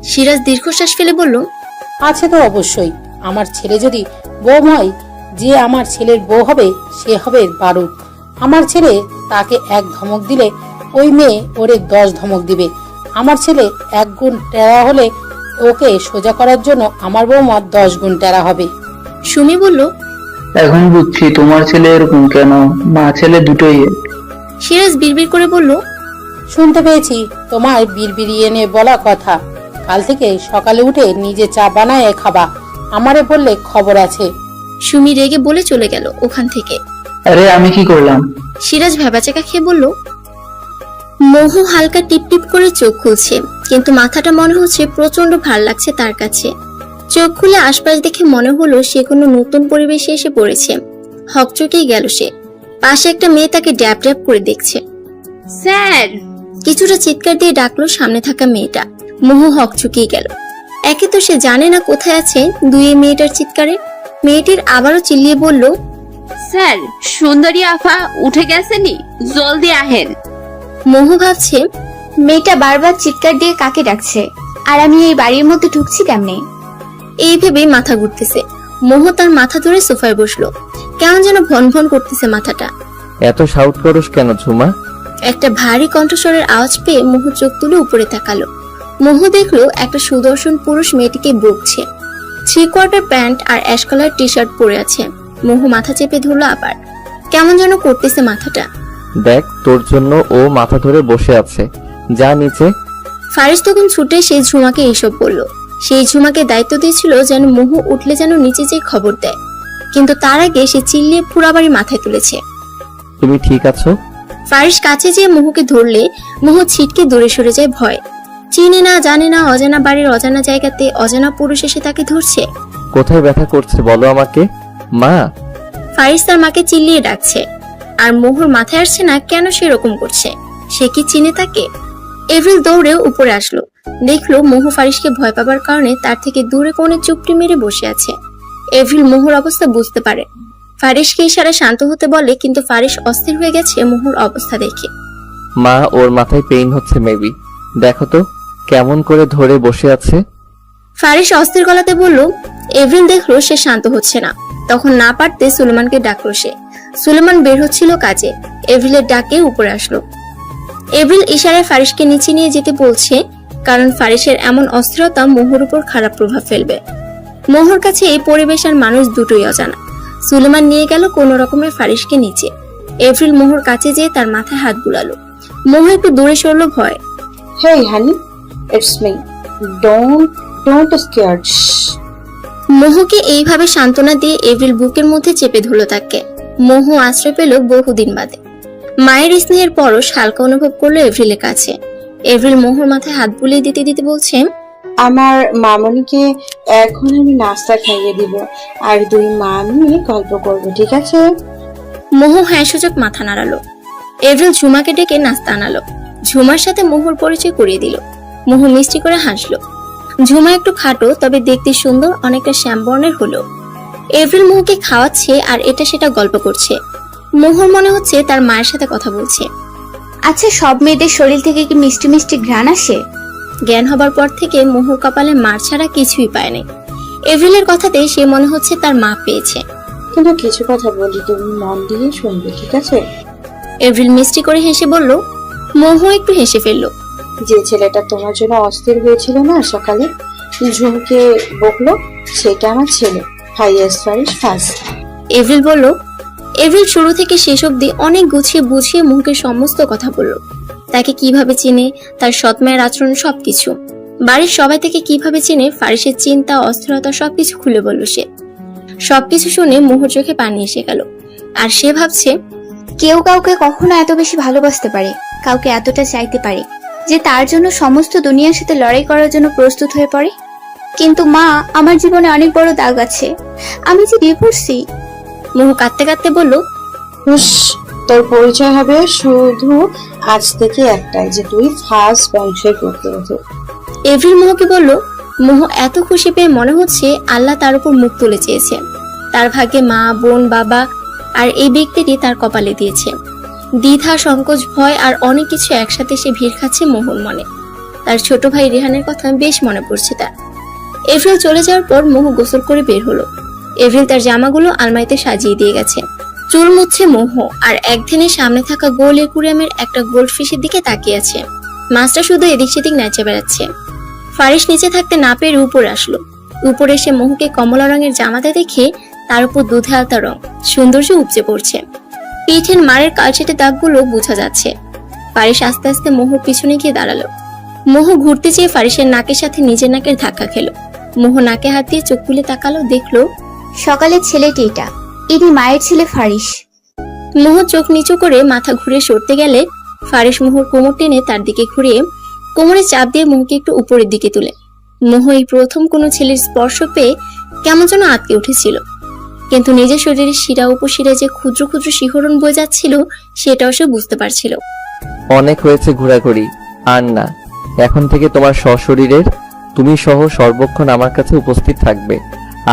সিরাজ দীর্ঘশ্বাস ফেলে বলল, আছে তো অবশ্যই, আমার ছেলে যদি বউ হয়, যে আমার ছেলের বউ হবে সে হবে বারুদ। আমার ছেলে তাকে এক ধমক দিলে ওই মেয়ে ওরে 10 ধমক দিবে। আমার ছেলে 1 গুণ টেরা হলে ওকে সোজা করার জন্য আমার বৌমা 10 গুণ টেরা হবে। সুমি বলল, এখন বুঝছি তোমার ছেলে এরকম কেন, মা ছেলে দুটোই এক। সিরাজ বিড়বিড় করে বলল, শুনতে পেয়েছি তোমার বিড়বিড়িয়ে এনে বলা কথা, কাল থেকে সকালে উঠে নিজে চা বানায় খাবা, আমারে বললে খবর আছে। সুমি রেগে বলে চলে গেল ওখান থেকে। আরে আমি কি করলাম? সিরাজ ভেবাচাকা খেয়ে বলল। মোহু হালকা টিপ টিপ করে চোখ খুলছে, কিন্তু মাথাটা মনে হচ্ছে প্রচন্ড ভার লাগছে তার কাছে। চোখ খুলে আশপাশ দেখে মনে হলো সে কোনো নতুন পরিবেশে এসে পড়েছে। হকচকেই গেল সে। পাশে একটা মেয়ে তাকে ড্যাব ড্যাব করে দেখছে। স্যার! কিছুটা চিৎকার দিয়ে ডাকলো সামনে থাকা মেয়েটা। মোহু হকচকেই গেল। একে তো সে জানে না কোথায় আছে, দুই মেয়েটার চিৎকারে মেয়েটির আবারও চিল্লিয়ে বলল, স্যার, সুন্দরী আফা উঠে গেছেনি, জলদি আহেন। মোহু ভাবছে, মেয়েটা বারবার চিৎকার দিয়ে কাকে ডাকছে, আর আমি এই বাড়ির মধ্যে ঢুকছি কেমনে? এই ভেবেই মাথা ঘুরতেছে। মোহু তার মাথা ধরে সোফায় বসলো। কেমন যেন ভন ভন করতেছে মাথাটা। এত শাউট করস কেন ঝুমা? একটা ভারী কণ্ঠস্বরের আওয়াজ পেয়ে মোহু চোখ তুলে উপরে তাকালো। মোহু দেখলো একটা সুদর্শন পুরুষ মেয়েটিকে বকছে। 3/4 প্যান্ট আর অ্যাশ কালার টি শার্ট পরে আছে। মোহু মাথা চেপে ধরলো আবার। কেমন যেন করতেছে মাথাটা। দেখ, তোর জন্য ও মাথা ধরে বসে আছে, যা নিচে। ফারিস তখন ছুটে সেই ঝুমাকে এইসব বলল। সেই ঝুমাকে দায়িত্ব দিয়েছিল যেন মোহু উঠলে যেন নিচে যেয়ে খবর দেয়, কিন্তু তার আগে সে চিল্লিয়ে পুরা বাড়ি মাথায় তুলেছে। তুমি ঠিক আছো? ফারিস কাছে যেয়ে মোহুকে ধরলে মোহু ছিটকে দূরে সরে যায় ভয়। চিনে না জানে না অজানা বাড়ির অজানা জায়গাতে অজানা পুরুষ এসে তাকে ধরছে। কোথায় ব্যথা করছে বলো আমাকে? মা! ফারিস তার মাকে চিল্লিয়ে ডাকছে, আর মোহুর মাথায় আসছে না কেন সে এরকম করছে। সে কি চিনে তাকে? এভরিল দৌড়ে উপরে আসলো। দেখলো মোহু ফারিসকে ভয় পাবার কারণে তার থেকে দূরে কোণে চুপটি মেরে বসে আছে। এভরিল মোহুর অবস্থা বুঝতে পারে। ফারিসকে ইশারা শান্ত হতে বলে, কিন্তু ফারিস অস্থির হয়ে গেছে মোহুর অবস্থা দেখে। মা, ওর মাথায় পেইন হচ্ছে মেবি, দেখো তো কেমন করে ধরে বসে আছে। ফারিস অস্থির গলাতে বলল। এভরিল দেখলো সে শান্ত হচ্ছে না, তখন না পারতে সুলেমানকে ডাকলো সে। সুলেমান বের হচ্ছিল কাজে। এভরিলের ডাকে উপরে আসলো। এভরিল ইশারায় ফারিসকে নিচে নিয়ে যেতে বলছে, কারণ ফারিসের এমন অস্থিরতা মোহর উপর খারাপ প্রভাব ফেলবে। মোহর কাছে এই পরিবেশ আর মানুষ দুটোই অজানা। সুলেমান নিয়ে গেল কোন রকমের ফারিসকে নিচে। এভরিল মোহর কাছে যেয়ে তার মাথায় হাত বুলালো। মোহ একটু দূরে সরলো ভয়। হেই হানি, ইটস মি, ডোন্ট স্কেয়ার্ড। মোহকে এইভাবে সান্ত্বনা দিয়ে এভরিল বুকের মধ্যে চেপে ধরলো তাকে। মোহ আশ্রয় পেল বহুদিন বাদে। মায়ের স্নেহের পরশ হালকা অনুভব করলো এভরিলের কাছে। এভরিল মোহর মাথায় হাত বুলিয়ে দিতে দিতে বলছে, আমার মামনিকে এখন আমি নাস্তা খাইয়ে দিব, আর 2 মা নিয়ে গল্প করব, ঠিক আছে? মোহ হ্যাঁ সূচক মাথা নাড়ালো। এভরিল ঝুমাকে ডেকে নাস্তা আনালো। ঝুমার সাথে মোহর পরিচয় করিয়ে দিল। মোহ মিষ্টি করে হাসলো। ঝুমা একটু খাটো, তবে দেখতে সুন্দর, অনেকটা শ্যামবর্ণের হলো। এভরিল মোহকে খাওয়াচ্ছে আর এটা সেটা গল্প করছে। মোহর মনে হচ্ছে তার মায়ের সাথে কথা বলছে। আচ্ছা, সব মেয়েদের শরীর থেকে কি মিষ্টি মিষ্টি ঘ্রাণ আসে? জ্ঞান হবার পর থেকে মোহর কপালে মার ছাড়া কিছুই পায় নাই। এভরিলের কথাতে সে মনে হচ্ছে তার মা পেয়েছে। কিন্তু কিছু কথা বলি, তুমি মন দিয়ে শুনবে, ঠিক আছে? এভরিল মিষ্টি করে হেসে বলল। মোহ একটু হেসে ফেললো। যে ছেলেটা তোমার জন্য অস্থির হয়েছিল না সকালে, ঝুমকে বকলো, সেটা আমার ছেলে, হাইয়েস্ট ফারিস ফার্স্ট। এভরিল বলল। এভরিল শুরু থেকে শেষ অবধি অনেক গুছিয়ে বুঝিয়ে মোহকে সমস্ত কথা বলল। তাকে কিভাবে চিনে, তার সৎমায়ের আচরণ, সবকিছু। বাড়ির সবাই থেকে কিভাবে চিনে, ফারিসের চিন্তা, অস্থিরতা, সবকিছু খুলে বলল সে। সবকিছু শুনে মোহর চোখে পানি এসে গেল। আর সে ভাবছে, কেউ কাউকে কখনো এত বেশি ভালোবাসতে পারে, কাউকে এতটা চাইতে পারে যে তার জন্য সমস্ত দুনিয়ার সাথে লড়াই করার জন্য প্রস্তুত হয়ে পড়ে। কিন্তু মা, আমার জীবনে অনেক বড় দাগ আছে, আমি যে ডিভোর্সি। মোহ কাঁদতে কাঁদতে বলল, তোর পরিচয় হবে শুধু আজ থেকে একটাই, যে তুই ফার্স্ট বংশের পুত্রবধূ। এভরিল মোহকে বলল। মোহ এত খুশি পেয়ে মনে হচ্ছে আল্লাহ তার উপর মুখ তুলে চেয়েছে। তার ভাগ্যে মা, বোন, বাবা আর এই ব্যক্তিটি তার কপালে দিয়েছে। দ্বিধা, সংকোচ, ভয় আর অনেক কিছু একসাথে সে ভিড় খাচ্ছে মোহর মনে। তার ছোট ভাই রেহানের কথা বেশ মনে পড়ছে তার। এভরিল চলে যাওয়ার পর মোহ গোসল করে বের হলো। এভরিল তার জামাগুলো আলমারিতে সাজিয়ে দিয়ে গেছে। চুল মুছছে মোহ, আর একদিনের সামনে থাকা গোল একুরিয়ামের একটা গোল্ড ফিশের দিকে তাকিয়ে আছে। মাছটা শুধু এদিক সেদিক নেচে বেড়াচ্ছে। ফারিস নিচে থাকতে না পেরে উপরে আসলো। উপরে এসে মোহকে কমলা রঙের জামাতে দেখে তার উপর দুধে আলতা রং সৌন্দর্য উপচে পড়ছে। পিঠের মারের কালচেটে দাগগুলো বোঝা যাচ্ছে। ফারিস আস্তে আস্তে মোহর পিছনে গিয়ে দাঁড়ালো। মোহ ঘুরতে চেয়ে ফারিসের নাকের সাথে নিজের নাকের ধাক্কা খেলো। মোহ নাকে হাত দিয়ে চোখ খুলে তাকালো, দেখলো সকালের ছেলেটি এটা, ইনি মায়ের ছেলে ফারিস। মোহ চোখ নিচু করে মাথা ঘুরে সরতে গেলে ফারিস মোহর কোমর টেনে তার দিকে ঘুরিয়ে কোমরে চাপ দিয়ে মোহকে একটু উপরের দিকে তুলে। মোহ এই প্রথম কোনো ছেলের স্পর্শ পেয়ে কেমন যেন আটকে উঠেছিল, কিন্তু নিজের শরীরের শিরা উপশিরা যে ক্ষুদ্র ক্ষুদ্র শিহরণ বয়ে যাচ্ছিল সেটাও সে বুঝতে পারছিল। অনেক হয়েছে ঘোরাঘুরি, আর না। এখন থেকে তোমার সশরীরের তুমি সহ সর্বক্ষণ আমার কাছে উপস্থিত থাকবে।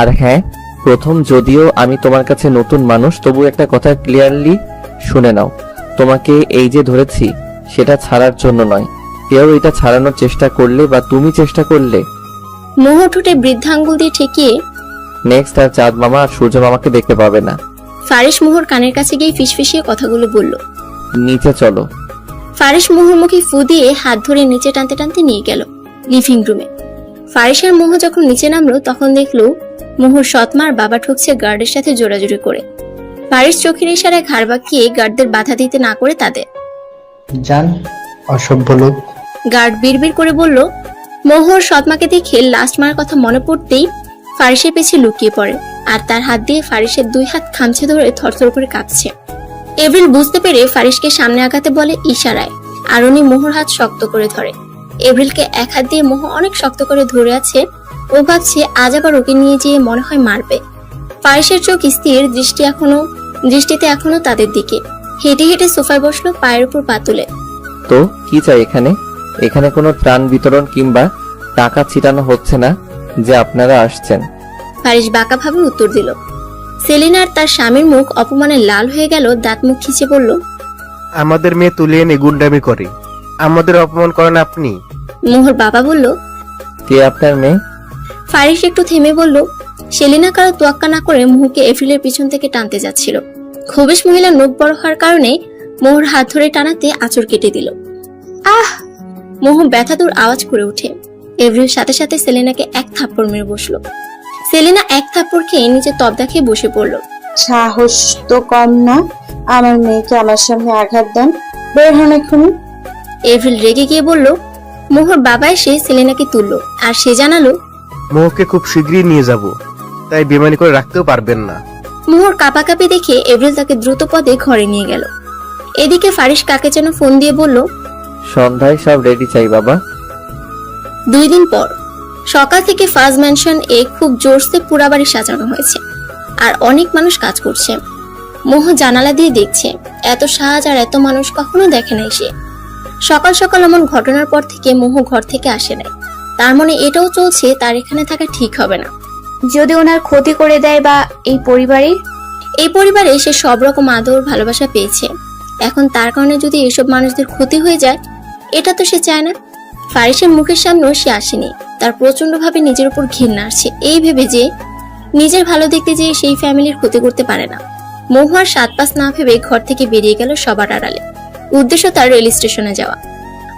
আর হ্যাঁ, প্রথম যদিও আমি তোমার কাছে নতুন মানুষ, তবু একটা কথা ক্লিয়ারলি শুনে নাও। তোমাকে এই যে ধরেছি সেটা ছাড়ার জন্য নয়। কেউ এটা ছাড়ানোর চেষ্টা করলে বা তুমি চেষ্টা করলে মোহ ঠোঁটে বৃদ্ধাঙ্গুল দিয়ে ঠেকিয়ে নেক্সট আর চাঁদ মামা আর সূর্য মামাকে দেখতে পাবে না। ফারিস মোহর কানের কাছে গিয়ে ফিসফিসিয়ে কথাগুলো বলল। নিচে চলো। ফারিস মোহর মুখে ফু দিয়ে হাত ধরে নিচে টানতে টানতে নিয়ে গেল লিভিং রুমে। ফারিসের মোহ যখন নিচে নামলো তখন দেখলো মোহর সৎমার বাবা ঠকছে গার্ডের সাথে জোরাজুরি করে। ফারিস চোখের ইশারায় ঘাড় বাঁকিয়ে গার্ডদের বাধা দিতে না করে তাদের জান, অসভ্য লোক। গার্ড বিড়বিড় করে বলল। মোহর সৎমাকে দেখে লাস্ট মার কথা মনে পড়তেই ফারিসের পেছে লুকিয়ে পড়ে, আর তার হাত দিয়ে ফারিসের দুই হাত খামচে ধরে থরথর করে কাঁপছে। এভরিল বুঝতে পেরে ফারিসকে সামনে আগাতে বলে ইশারায়, আর উনি মোহর হাত শক্ত করে ধরে। এভরিলকে এক হাত দিয়ে মোহ অনেক শক্ত করে ধরে আছে। ও ভাবছে আজ আবার ওকে নিয়ে যেয়ে মনে হয় মারবে। ফারিসের চোখ স্থির, দৃষ্টিতে এখনো তাদের দিকে। হেঁটে হেঁটে সোফায় বসলো পায়ের উপর পা তুলে। তো কি চাই এখানে? এখানে কোনো ত্রাণ বিতরণ কিংবা টাকা ছিটানো হচ্ছে না যে আপনারা আসছেন। ফারিস বাঁকাভাবে উত্তর দিল। সেলিনার তার স্বামীর মুখ অপমানে লাল হয়ে গেল, দাঁত মুখ খিচে বলল, আমাদের মেয়ে তুলে এনে গুন্ডামি করে আমাদের অপমান করেন আপনি? মোহর বাবা বলল, কে আপনার মেয়ে? ফারিস একটু থেমে বলল। সেলিনা কারো তোয়াক্কা না করে মোহকে এপ্রিলের পিছন থেকে টানতে যাচ্ছিল। খবিশ মহিলার নখ বড় হওয়ার কারণে মোহর হাত ধরে টানাতে আঁচড় কেটে দিল। আহ! মোহ ব্যথাতুর আওয়াজ করে ওঠে। এপ্রিল সাথে সাথে সেলিনাকে এক থাপ্পড় মেরে বসলো। সেলিনা এক থাপ্পড় খেয়ে নিচে তবদা খেয়ে বসে পড়লো। সাহস তো কম না, আমার মেয়েকে আমার সামনে আঘাত দেন, বের হন এক্ষুনি। এপ্রিল রেগে গিয়ে বলল। মোহর বাবা এসে সেলিনাকে তুললো, আর সে জানালো, মোহকে খুব শীঘ্রই নিয়ে যাব, তাই বেমানি করে রাখতেও পারবেন না। মোহর কাঁপাকাঁপি দেখে এপ্রিল তাকে দ্রুত পদে ঘরে নিয়ে গেল। এদিকে ফারিস কাকে যেন ফোন দিয়ে বলল, সন্ধ্যায় সব রেডি চাই বাবা। 2 দিন পর সকাল থেকে ফাজ ম্যানশন এ খুব জোরসে পুরা বাড়ি সাজানো হয়েছে, আর অনেক মানুষ কাজ করছে। মোহ জানালা দিয়ে দেখছে, এত সাজ আর এত মানুষ কখনো দেখে নাই সে। সকাল সকাল এমন ঘটনার পর থেকে মোহ ঘর থেকে আসে নাই। তার মনে এটাও চলছে তার এখানে থাকা ঠিক হবে না। যদি ওনার ক্ষতি করে দেয় বা এই পরিবারে সে সব রকম আদর ভালোবাসা পেয়েছে, এখন তার কারণে যদি এসব মানুষদের ক্ষতি হয়ে যায়, এটা তো সে চায় না। ফারিসের মুখের সামনেও সে আসেনি। তার প্রচন্ড ভাবে নিজের উপর ঘৃণা আসছে, এই ভেবে যে নিজের ভালো দেখতে যে সেই ফ্যামিলির ক্ষতি করতে পারে না। মোহ আর 7-5 না ভেবে ঘর থেকে বেরিয়ে গেল সবার আড়ালে। উদ্দেশ্য তার রেল স্টেশনে যাওয়া।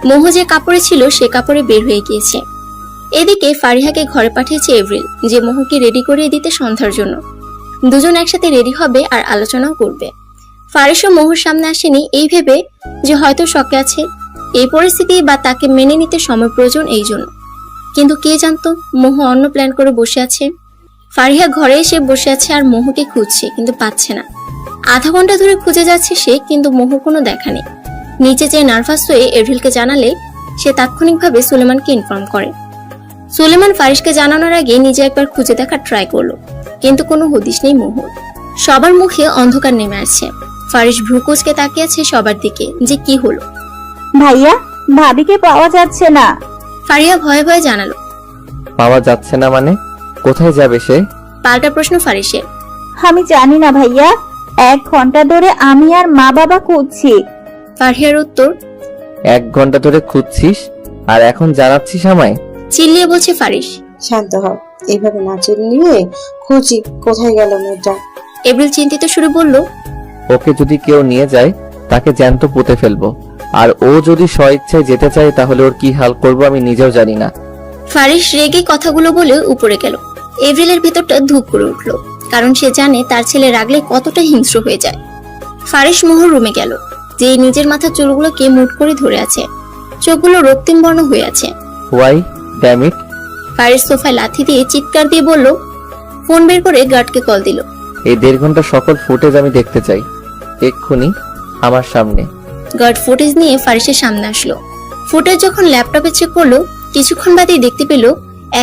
মোহ যে কাপড়ে ছিল সে কাপড়ে বের হয়ে গিয়েছে। এদিকে ফারিহাকে ঘরে পাঠিয়েছে এপ্রিল, যে মোহকে রেডি করিয়ে দিতে সন্ধ্যার জন্য। দুজন একসাথে রেডি হবে আর আলোচনাও করবে। ফারিসও মোহর সামনে আসেনি এই ভেবে যে হয়তো শকে আছে, এই পরিস্থিতি বা তাকে মেনে নিতে সময় প্রয়োজন এই জন্য। কিন্তু কে জানতো মোহ অন্য প্ল্যান করে বসে আছে। ফারিহা ঘরে এসে বসে আছে আর মোহকে খুঁজছে, কিন্তু পাচ্ছে না। আধা ঘন্টা ধরে খুঁজে যাচ্ছে সে, কিন্তু মোহর কোনো দেখা নেই। নিচে যেয়ে নার্ভাস হয়ে এপ্রিলকে জানালে সে তাৎক্ষণিকভাবে সুলেমানকে ইনফর্ম করে। সুলেমান ফারিসকে জানানোর আগে নিজে একবার খুঁজে দেখার ট্রাই করলো, কিন্তু কোনো হদিশ নেই মোহর। সবার মুখে অন্ধকার নেমে আসছে। ফারিস ভ্রুকুচকে তাকিয়ে আছে সবার দিকে, যে কি হলো। ভাইয়া, ভাবিকে পাওয়া যাচ্ছে না। ফারিয়া ভয়ে ভয়ে জানালো। পাওয়া যাচ্ছে না মানে? কোথায় যাবে সে? পাল্টা প্রশ্ন ফারিসের। আমি জানি না ভাইয়া, 1 ঘন্টা ধরে আমি আর মা বাবা খুঁজছি। ফারিয়ার উত্তর, 1 ঘন্টা ধরে খুঁজছিস আর এখন জানাচ্ছিস আমায়? চিল্লিয়ে বলছে ফারিস। শান্ত হও, এইভাবে না চিল্লিয়ে খুঁজি কোথায় গেল মেয়েটা। এপ্রিল চিন্তিত সুরে বলল, ওকে যদি কেউ নিয়ে যায় তাকে জ্যান্ত পুঁতে ফেলবো, আর ও যদি স্বইচ্ছায় যেতে চায় তাহলে ওর কি হাল করব আমি নিজেও জানি না। ফারিস রেগে কথাগুলো বলে উপরে গেল। এপ্রিলের ভেতরটা ধূপ করে উঠল, কারণ সে জানে তার ছেলে রাগলে কতটা হিংস্র হয়ে যায়। ফারিস মোহর রুমে গেল, যে নিজের মাথার চুলগুলোকে মুঠ করে ধরে আছে, চোখগুলো রক্তিম বর্ণ হয়ে আছে। Y damn it. ফারিস সোফায় লাথি দিয়ে চিৎকার দিয়ে বলল, ফোন বের করে গার্ডকে কল দিল। এই 1.5 ঘন্টা সকল ফুটেজ আমি দেখতে চাই, এক্ষুনি আমার সামনে। গার্ড ফুটেজ নিয়ে ফারিসের সামনে আসলো। ফুটেজ যখন ল্যাপটপে চেক করলো, কিছুক্ষণ বাদেই দেখতে পেল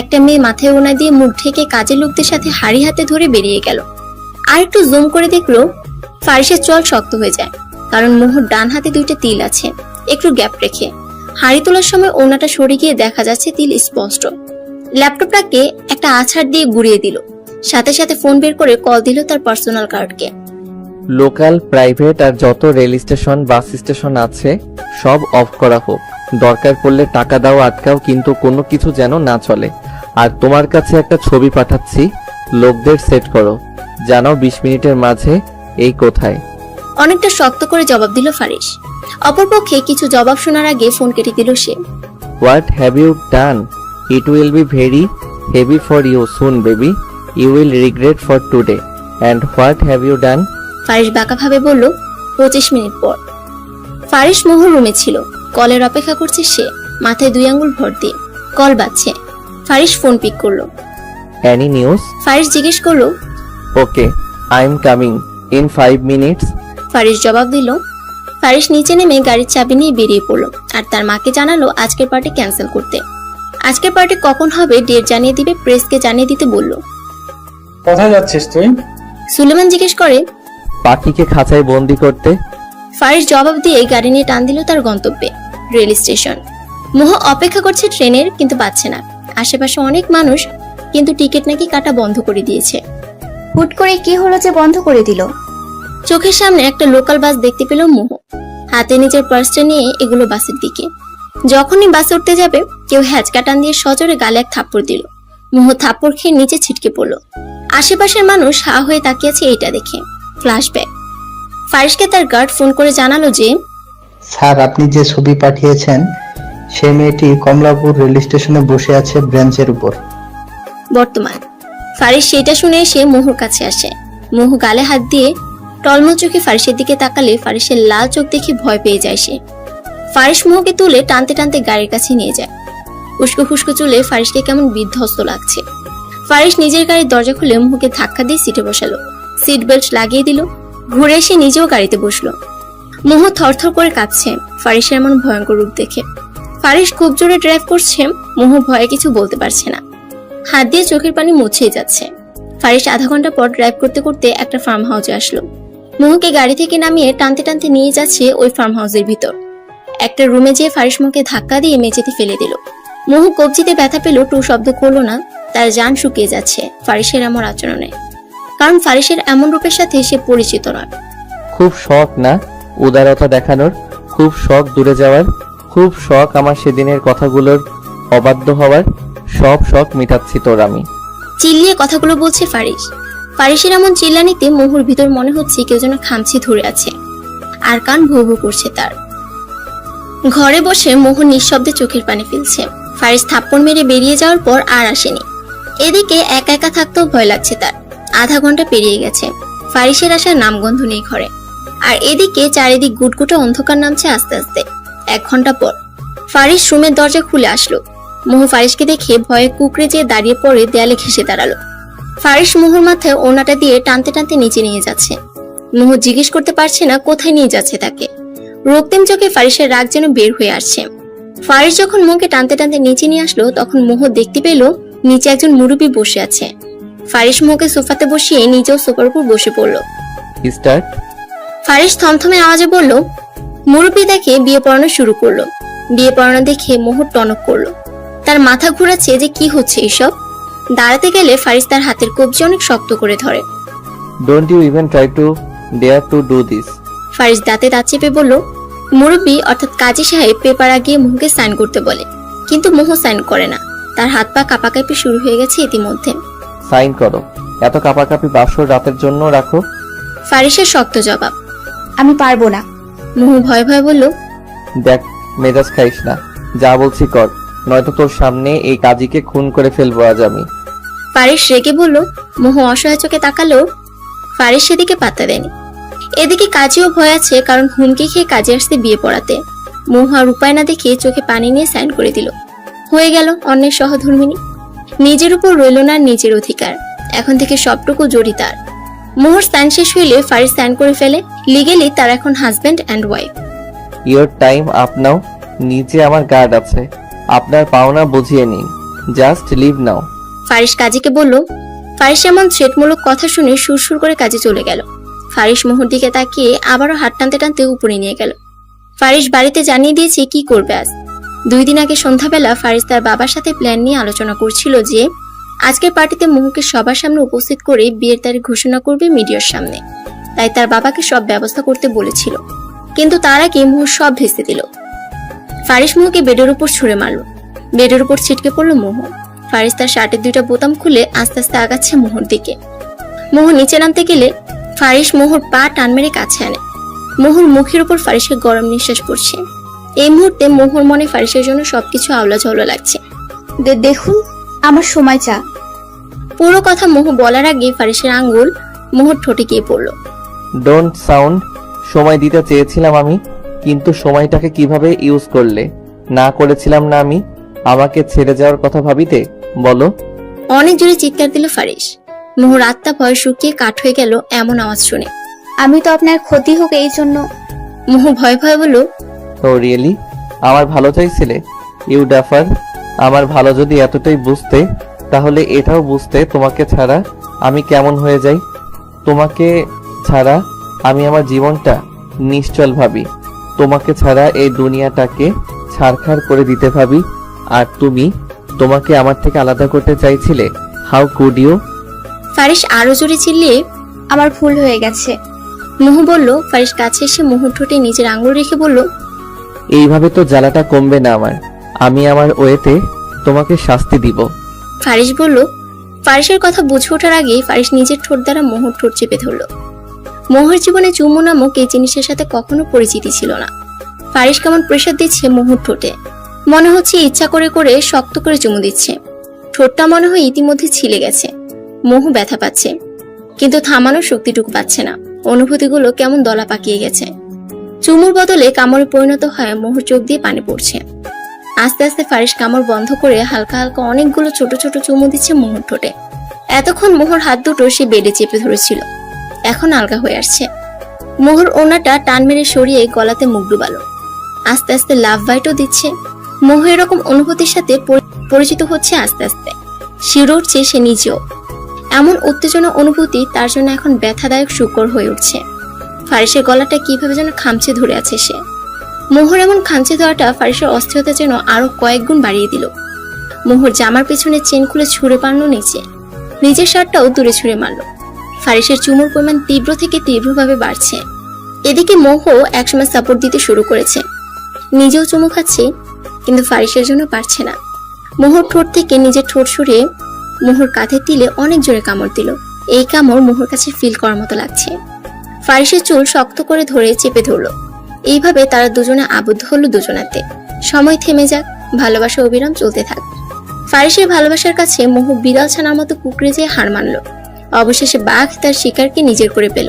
একটা মেয়ে মাথায় ওনা দিয়ে মুখ ঢেকে কাজের লোকদের সাথে হাড়ি হাতে ধরে বেরিয়ে গেল। আর একটু জুম করে দেখলো ফারিসের চল শক্ত হয়ে যায়, কারণ মোহর ডান হাতে 2টা তিল আছে একটু গ্যাপ রেখে। হাড়ি তোলার সময় ওনাটা সরে গিয়ে দেখা যাচ্ছে তিল স্পষ্ট। ল্যাপটপটাকে একটা আছাড় দিয়ে গুড়িয়ে দিল, সাথে সাথে ফোন বের করে কল দিল তার পার্সোনাল কার্ডকে। লোকাল, প্রাইভেট আর যত রেল স্টেশন, বাস স্টেশন আছে সব অফ করা হোক। দরকার পড়লে টাকা দাও, আটকাও, কিন্তু কোনো কিছু যেন না চলে। আর তোমার কাছে একটা ছবি পাঠাচ্ছি, লোকদের সেট করো, জানাও 20 মিনিটের মাঝে এই কোথায়। অনেকটা শক্ত করে জবাব দিল ফারিস। অপরপক্ষে কিছু জবাব শোনার আগে ফোন কেটে দিল সে। What have you done? It will be very heavy for you soon baby, you will regret for today. And what have you done? Faris বাঁকাভাবে বলল, 25 মিনিট পর। ফারিস মোহর রুমে ছিল, কলের অপেক্ষা করছে সে, মাথায় 2 আঙ্গুল ভর দিয়ে। কল বাজছে, ফারিস ফোন পিক করলো। Any news? ফারিস জিজ্ঞেস করলো। Okay, I am coming in 5 minutes. Faris জবাব দিল। ফারিস নিচে নেমে গাড়ির চাবি নিয়ে বেরিয়ে পড়লো, আর তার মাকে জানালো আজকের পার্টি ক্যান্সেল করতে। আজকের পার্টি কখন হবে ডেট জানিয়ে দিবে, প্রেসকে জানিয়ে দিতে বলল। কোথায় যাচ্ছিস তুই? সুলেমান জিজ্ঞেস করে। পাখিকে খাঁচায় বন্দি করতে। ফারিস জবাব দিয়ে গাড়ি নিয়ে টান দিল তার গন্তব্যে, রেল স্টেশন। মোহ অপেক্ষা করছে ট্রেনের, কিন্তু পাচ্ছে না। আশেপাশে অনেক মানুষ, কিন্তু টিকিট নাকি কাটা বন্ধ করে দিয়েছে। হুট করে কি হলো যে বন্ধ করে দিল? চোখের সামনে একটা লোকাল বাস দেখতে পেল মোহ, হাতে নিজের পার্সটা নিয়ে এগুলো বাসের দিকে। যখনই বাসে উঠতে যাবে, কেউ হ্যাচকা টান দিয়ে সজোরে গালে এক থাপ্পড় দিল। মোহ থাপ্পড় খেয়ে নিচে ছিটকে পড়লো। আশেপাশের মানুষ হা হয়ে তাকিয়েছে এইটা দেখে। ফ্ল্যাশব্যাক। ফারিসকে তার গার্ড ফোন করে জানালো যে, স্যার, আপনি যে ছবি পাঠিয়েছেন সেই মেয়েটি কমলাপুর রেল স্টেশনে বসে আছে ব্রেঞ্চের উপর। বর্তমান। ফারিস সেটা শুনে এসে মোহর কাছে আসে। মোহ গালে হাত দিয়ে টলমল চোখে ফারিসের দিকে তাকালে ফারিসের লাল চোখ দেখে ভয় পেয়ে যায় সে। ফারিস মোহকে তুলে টানতে টানতে গাড়ির কাছে নিয়ে যায়। উস্কো খুস্কো চুলে ফারিসকে কেমন বিধ্বস্ত লাগছে। ফারিস নিজের গাড়ির দরজা খুলে মোহকে ধাক্কা দিয়ে সিটে বসালো, সিট বেল্ট লাগিয়ে দিল, ঘুরে এসে নিজেও গাড়িতে বসলো। মোহ থরথর করে কাঁপছে ফারিসের এমন ভয়ঙ্কর রূপ দেখে। ফারিস খুব জোরে ড্রাইভ করছে, মোহ ভয়ে কিছু বলতে পারছে না, হাত দিয়ে চোখের পানি মুছেই যাচ্ছে। ফারিস আধা ঘন্টা পর ড্রাইভ করতে করতে একটা ফার্ম হাউসে আসলো। মোহকে গাড়ি থেকে নামিয়ে টানতে টানতে নিয়ে যাচ্ছে ওই ফার্ম হাউসের ভিতর। একটা রুমে যেয়ে ফারিস মোহকে ধাক্কা দিয়ে মেঝেতে ফেলে দিল। মোহ কবজিতে ব্যথা পেল, টু শব্দ করলো না। তার জান শুকিয়ে যাচ্ছে ফারিসের এমন আচরণে, কারণ ফারিসের এমন রূপের সাথে সে পরিচিত নয়। খুব শখ না উদারতা দেখানোর, খুব শখ দূরে যাওয়ার, খুব শখ আমার সেদিনের কথাগুলোর অবাধ্য হওয়ার। সব শখ মিটাচ্ছি তোর আমি। চিল্লিয়ে কথাগুলো বলছে ফারিস। ফারিসের এমন চিল্লানিতে মোহর ভিতর মনে হচ্ছে কেউ যেন খামচি ধরে আছে, আর কান ভৌ ভৌ করছে তার। ঘরে বসে মোহ নিঃশব্দে চোখের পানি ফেলছে। ফারিস থাপ্পড় মেরে বেরিয়ে যাওয়ার পর আর আসেনি। এদিকে একা একা থাকতেও ভয় লাগছে তার। আধা ঘন্টা পেরিয়ে গেছে, ফারিসের আসার নামগন্ধ নেই ঘরে। আর এদিকে চারিদিক গুটগুটো অন্ধকার নামছে আস্তে আস্তে। 1 ঘন্টা পর ফারিস রুমের দরজা খুলে আসলো। মোহ ফারিসকে দেখে ভয়ে কুকড়ে যেয়ে দাঁড়িয়ে পড়ে দেয়ালে ঘেঁষে দাঁড়ালো। ফারিস মোহর মাথায় ওড়নাটা দিয়ে টানতে টানতে নিচে নিয়ে যাচ্ছে। মোহ জিজ্ঞেস করতে পারছে না কোথায় নিয়ে যাচ্ছে তাকে। রক্তিম চোখে ফারিসের রাগ যেন বের হয়ে আসছে। ফারিস যখন মোহকে টানতে টানতে নিচে নিয়ে আসলো, তখন মোহ দেখতে পেল নিচে একজন মুরব্বি বসে আছে। ফারিস মোহকে সোফাতে বসিয়ে নিজেও সোফার উপর বসে পড়লো। স্টার্ট। ফারিস থমথমে আওয়াজে বলল। মুরব্বি দেখে বিয়ে পড়ানো শুরু করলো। বিয়ে পড়ানো দেখে মোহর টনক করলো। তার মাথা ঘুরাচ্ছে যে কি হচ্ছে এইসব। দাঁড়াতে গেলে ফারিস তার হাতের কবজি অনেক শক্ত করে ধরে। Don't you even try to dare to do this. Faris দাঁতে দাঁত চেপে বলল। মুরব্বি অর্থাৎ কাজী সাহেব পেপার আগিয়ে মোহকে সাইন করতে বলে, কিন্তু মোহ সাইন করে না। তার হাত পা কাঁপাকাঁপি শুরু হয়ে গেছে ইতিমধ্যে। সাইন করো। এত কাঁপাকাঁপি বাসর রাতের জন্য রাখো। ফারিসের শক্ত জবাব। আমি পারবো না। মুহু ভয়ে ভয়ে বলল, দেখ, মেজাজ খাইস না, যা বলছি কর, নয়তো তোর সামনে এই কাজীকে খুন করে ফেলবো আজ আমি। ফারিস রেগে বলল। মুহু অসহায় চোখে তাকালো। ফারিস সেদিকে পাত্তা দেয়নি। এদিকে কাজীও ভয় আছে, কারণ হুমকি খেয়ে কাজে আসতে বিয়ে পড়াতে। মুহু আর উপায় না দেখে চোখে পানি নিয়ে সাইন করে দিল। হয়ে গেল অন্যের সহধর্মিনী। নিজের উপর রইল না নিজের অধিকার, এখন থেকে সবটুকু জড়ি তার। মুহুর সাইন শেষ হইলে ফারিস সাইন করে ফেলে। লিগেলি তার এখন husband and wife. Your time up নাও। নিচে আমার গার্ড আছে, আপনার পাওনা বুঝিয়ে নিন। জাস্ট লিভ নাও। ফারিস কাজীকে বলল। ফারিস এমন থ্রেটমূলক কথা শুনে সুরসুর করে কাজে চলে গেল। ফারিস মুহুর দিকে তাকিয়ে আবারও হাত টানতে টানতে উপরে নিয়ে গেল। ফারিস বাড়িতে জানিয়ে দিয়েছে কি করবে আজ। 2 দিন আগে সন্ধ্যাবেলা ফারিস তার বাবার সাথে প্ল্যান নিয়ে আলোচনা করছিল যে আজকের পার্টিতে মুহুকে সবার সামনে উপস্থিত করে বিয়ের তারিখ ঘোষণা করবে মিডিয়ার সামনে। তাই তার বাবাকে সব ব্যবস্থা করতে বলেছিল, কিন্তু তার আগে মুহু সব ভেস্তে দিল। ফারিস মুহুকে বেডের উপর ছুঁড়ে মারল। বেডের উপর ছিটকে পড়ল মুহু। ফারিস তার শার্টের 2টা বোতাম খুলে আস্তে আস্তে আগাচ্ছে মুহুর দিকে। মুহু নিচে নামতে গেলে ফারিস মুহুর পা টান মেরে কাছে আনে। মুহুর মুখের উপর ফারিসের গরম নিঃশ্বাস পড়ছে। এই মুহূর্তে মুহুর মনে ফারিসের জন্য সবকিছু আওলা ঝাওলা লাগছে। দেখুন, আমার সময় চা। পুরো কথা মুহু বলার আগে ফারিসের আঙ্গুল মুহুর ঠোঁটে গিয়ে পড়ল। Don't sound. সময় দিতে চেয়েছিলাম আমি, কিন্তু সময়টাকে কিভাবে ইউজ করলে। না করেছিলাম না আমি আমাকে ছেড়ে যাওয়ার কথা ভাবিতে, বলো। অনেক জোরে চিৎকার দিল ফারিস। মুহুর আত্মা ভয় শুকিয়ে কাঠ হয়ে গেল এমন আওয়াজ শুনে। আমি তো আপনার ক্ষতি হোক এই জন্য। মুহু ভয় ভয় বলল, ও রিয়েলি? আমার ভালো চাইছিলে? You duffer. আমার ভালো যদি এতটাই বুঝতে, তাহলে এটাও বুঝতে তোমাকে ছাড়া আমি কেমন হয়ে যাই। তোমাকে ছাড়া আমি আমার জীবনটা নিশ্চল ভাবি। তোমাকে ছাড়া এই দুনিয়াটাকে ছারখার করে দিতে ভাবি। আর তুমি তোমাকে আমার থেকে আলাদা করতে চাইছিলে। How could you? ফারিস আরো জোরে চিল্লিয়ে, আমার ভুল হয়ে গেছে। মুহু বলল। ফারিস কাছে এসে মুহুর ঠোঁটে নিজের আঙুল রেখে বলল, এইভাবে তো জ্বালাটা কমবে না আমার। আমি আমার ওয়েতে তোমাকে শাস্তি দিব। ফারিস বলল। ফারিসের কথা বুঝে ওঠার আগে ফারিস নিজের ঠোঁট দ্বারা মুহুর ঠোঁট চেপে ধরল। মুহুর জীবনে চুমু নামক এই জিনিসের সাথে কখনো পরিচিতি ছিল না। ফারিস কেমন প্রেসার দিচ্ছে মুহুর ঠোঁটে। মনে হচ্ছে ইচ্ছা করে করে শক্ত করে চুমু দিচ্ছে। ঠোঁটটা মনে হয় ইতিমধ্যে ছিলে গেছে। মুহু ব্যথা পাচ্ছে, কিন্তু থামানোর শক্তিটুকু পাচ্ছে না। অনুভূতিগুলো কেমন দলা পাকিয়ে গেছে। চুমুর বদলে কামড়ে পরিণত হয় মুহুর চোখ দিয়ে পানি পড়ছে। আস্তে আস্তে ফারিস কামড় বন্ধ করে হালকা হালকা অনেকগুলো ছোট ছোট চুমু দিচ্ছে মুহুর ঠোঁটে। এতক্ষণ মুহুর হাত দুটো সে বেডে চেপে ধরেছিল, এখন আলগা হয়ে আসছে। মুহুর ওনাটা টান মেরে সরিয়ে গলাতে মুখ ডুবালো। আস্তে আস্তে লাভ বাইটও দিচ্ছে। মুহু এরকম অনুভূতির সাথে পরিচিত হচ্ছে আস্তে আস্তে। শিউরে উঠছে সে নিজেও। এমন উত্তেজনা অনুভূতি তার জন্য এখন ব্যথাদায়ক শুকর হয়ে উঠছে। ফারিসের গলাটা কিভাবে যেন খামচে ধরে আছে সে। মুহুর এমন খামচে ধরাটা ফারিসের অস্থিরতা যেন আরো কয়েক গুণ বাড়িয়ে দিল। মুহুর জামার পেছনে চেন খুলে ছুঁড়ে পারলো নিচে। নিজের শার্টটাও দূরে ছুঁড়ে মারল। ফারিসের চুমুর পরিমাণ তীব্র থেকে তীব্রভাবে বাড়ছে। এদিকে মুহু একসময় সাপোর্ট দিতে শুরু করেছে। নিজেও চুমু খাচ্ছে, কিন্তু ফারিসের জন্য পারছে না। মুহুর ঠোঁট থেকে নিজের ঠোঁট সরিয়ে মুহুর কাঁধে তিলে অনেক জোরে কামড় দিল। এই কামড় মুহুর কাছে ফিল করার মতো লাগছে। ফারিসের চুল শক্ত করে ধরে চেপে ধরল। এইভাবে তারা দুজনে আবদ্ধ হলো দুজনাতে। সময় থেমে যাক, ভালোবাসা অবিরাম চলতে থাক। ফারিসের ভালোবাসার কাছে মুহু বিড়াল ছানার মতো কুকড়ে যেয়ে হার মানল। অবশেষে বাঘ তার শিকারকে নিজের করে পেল।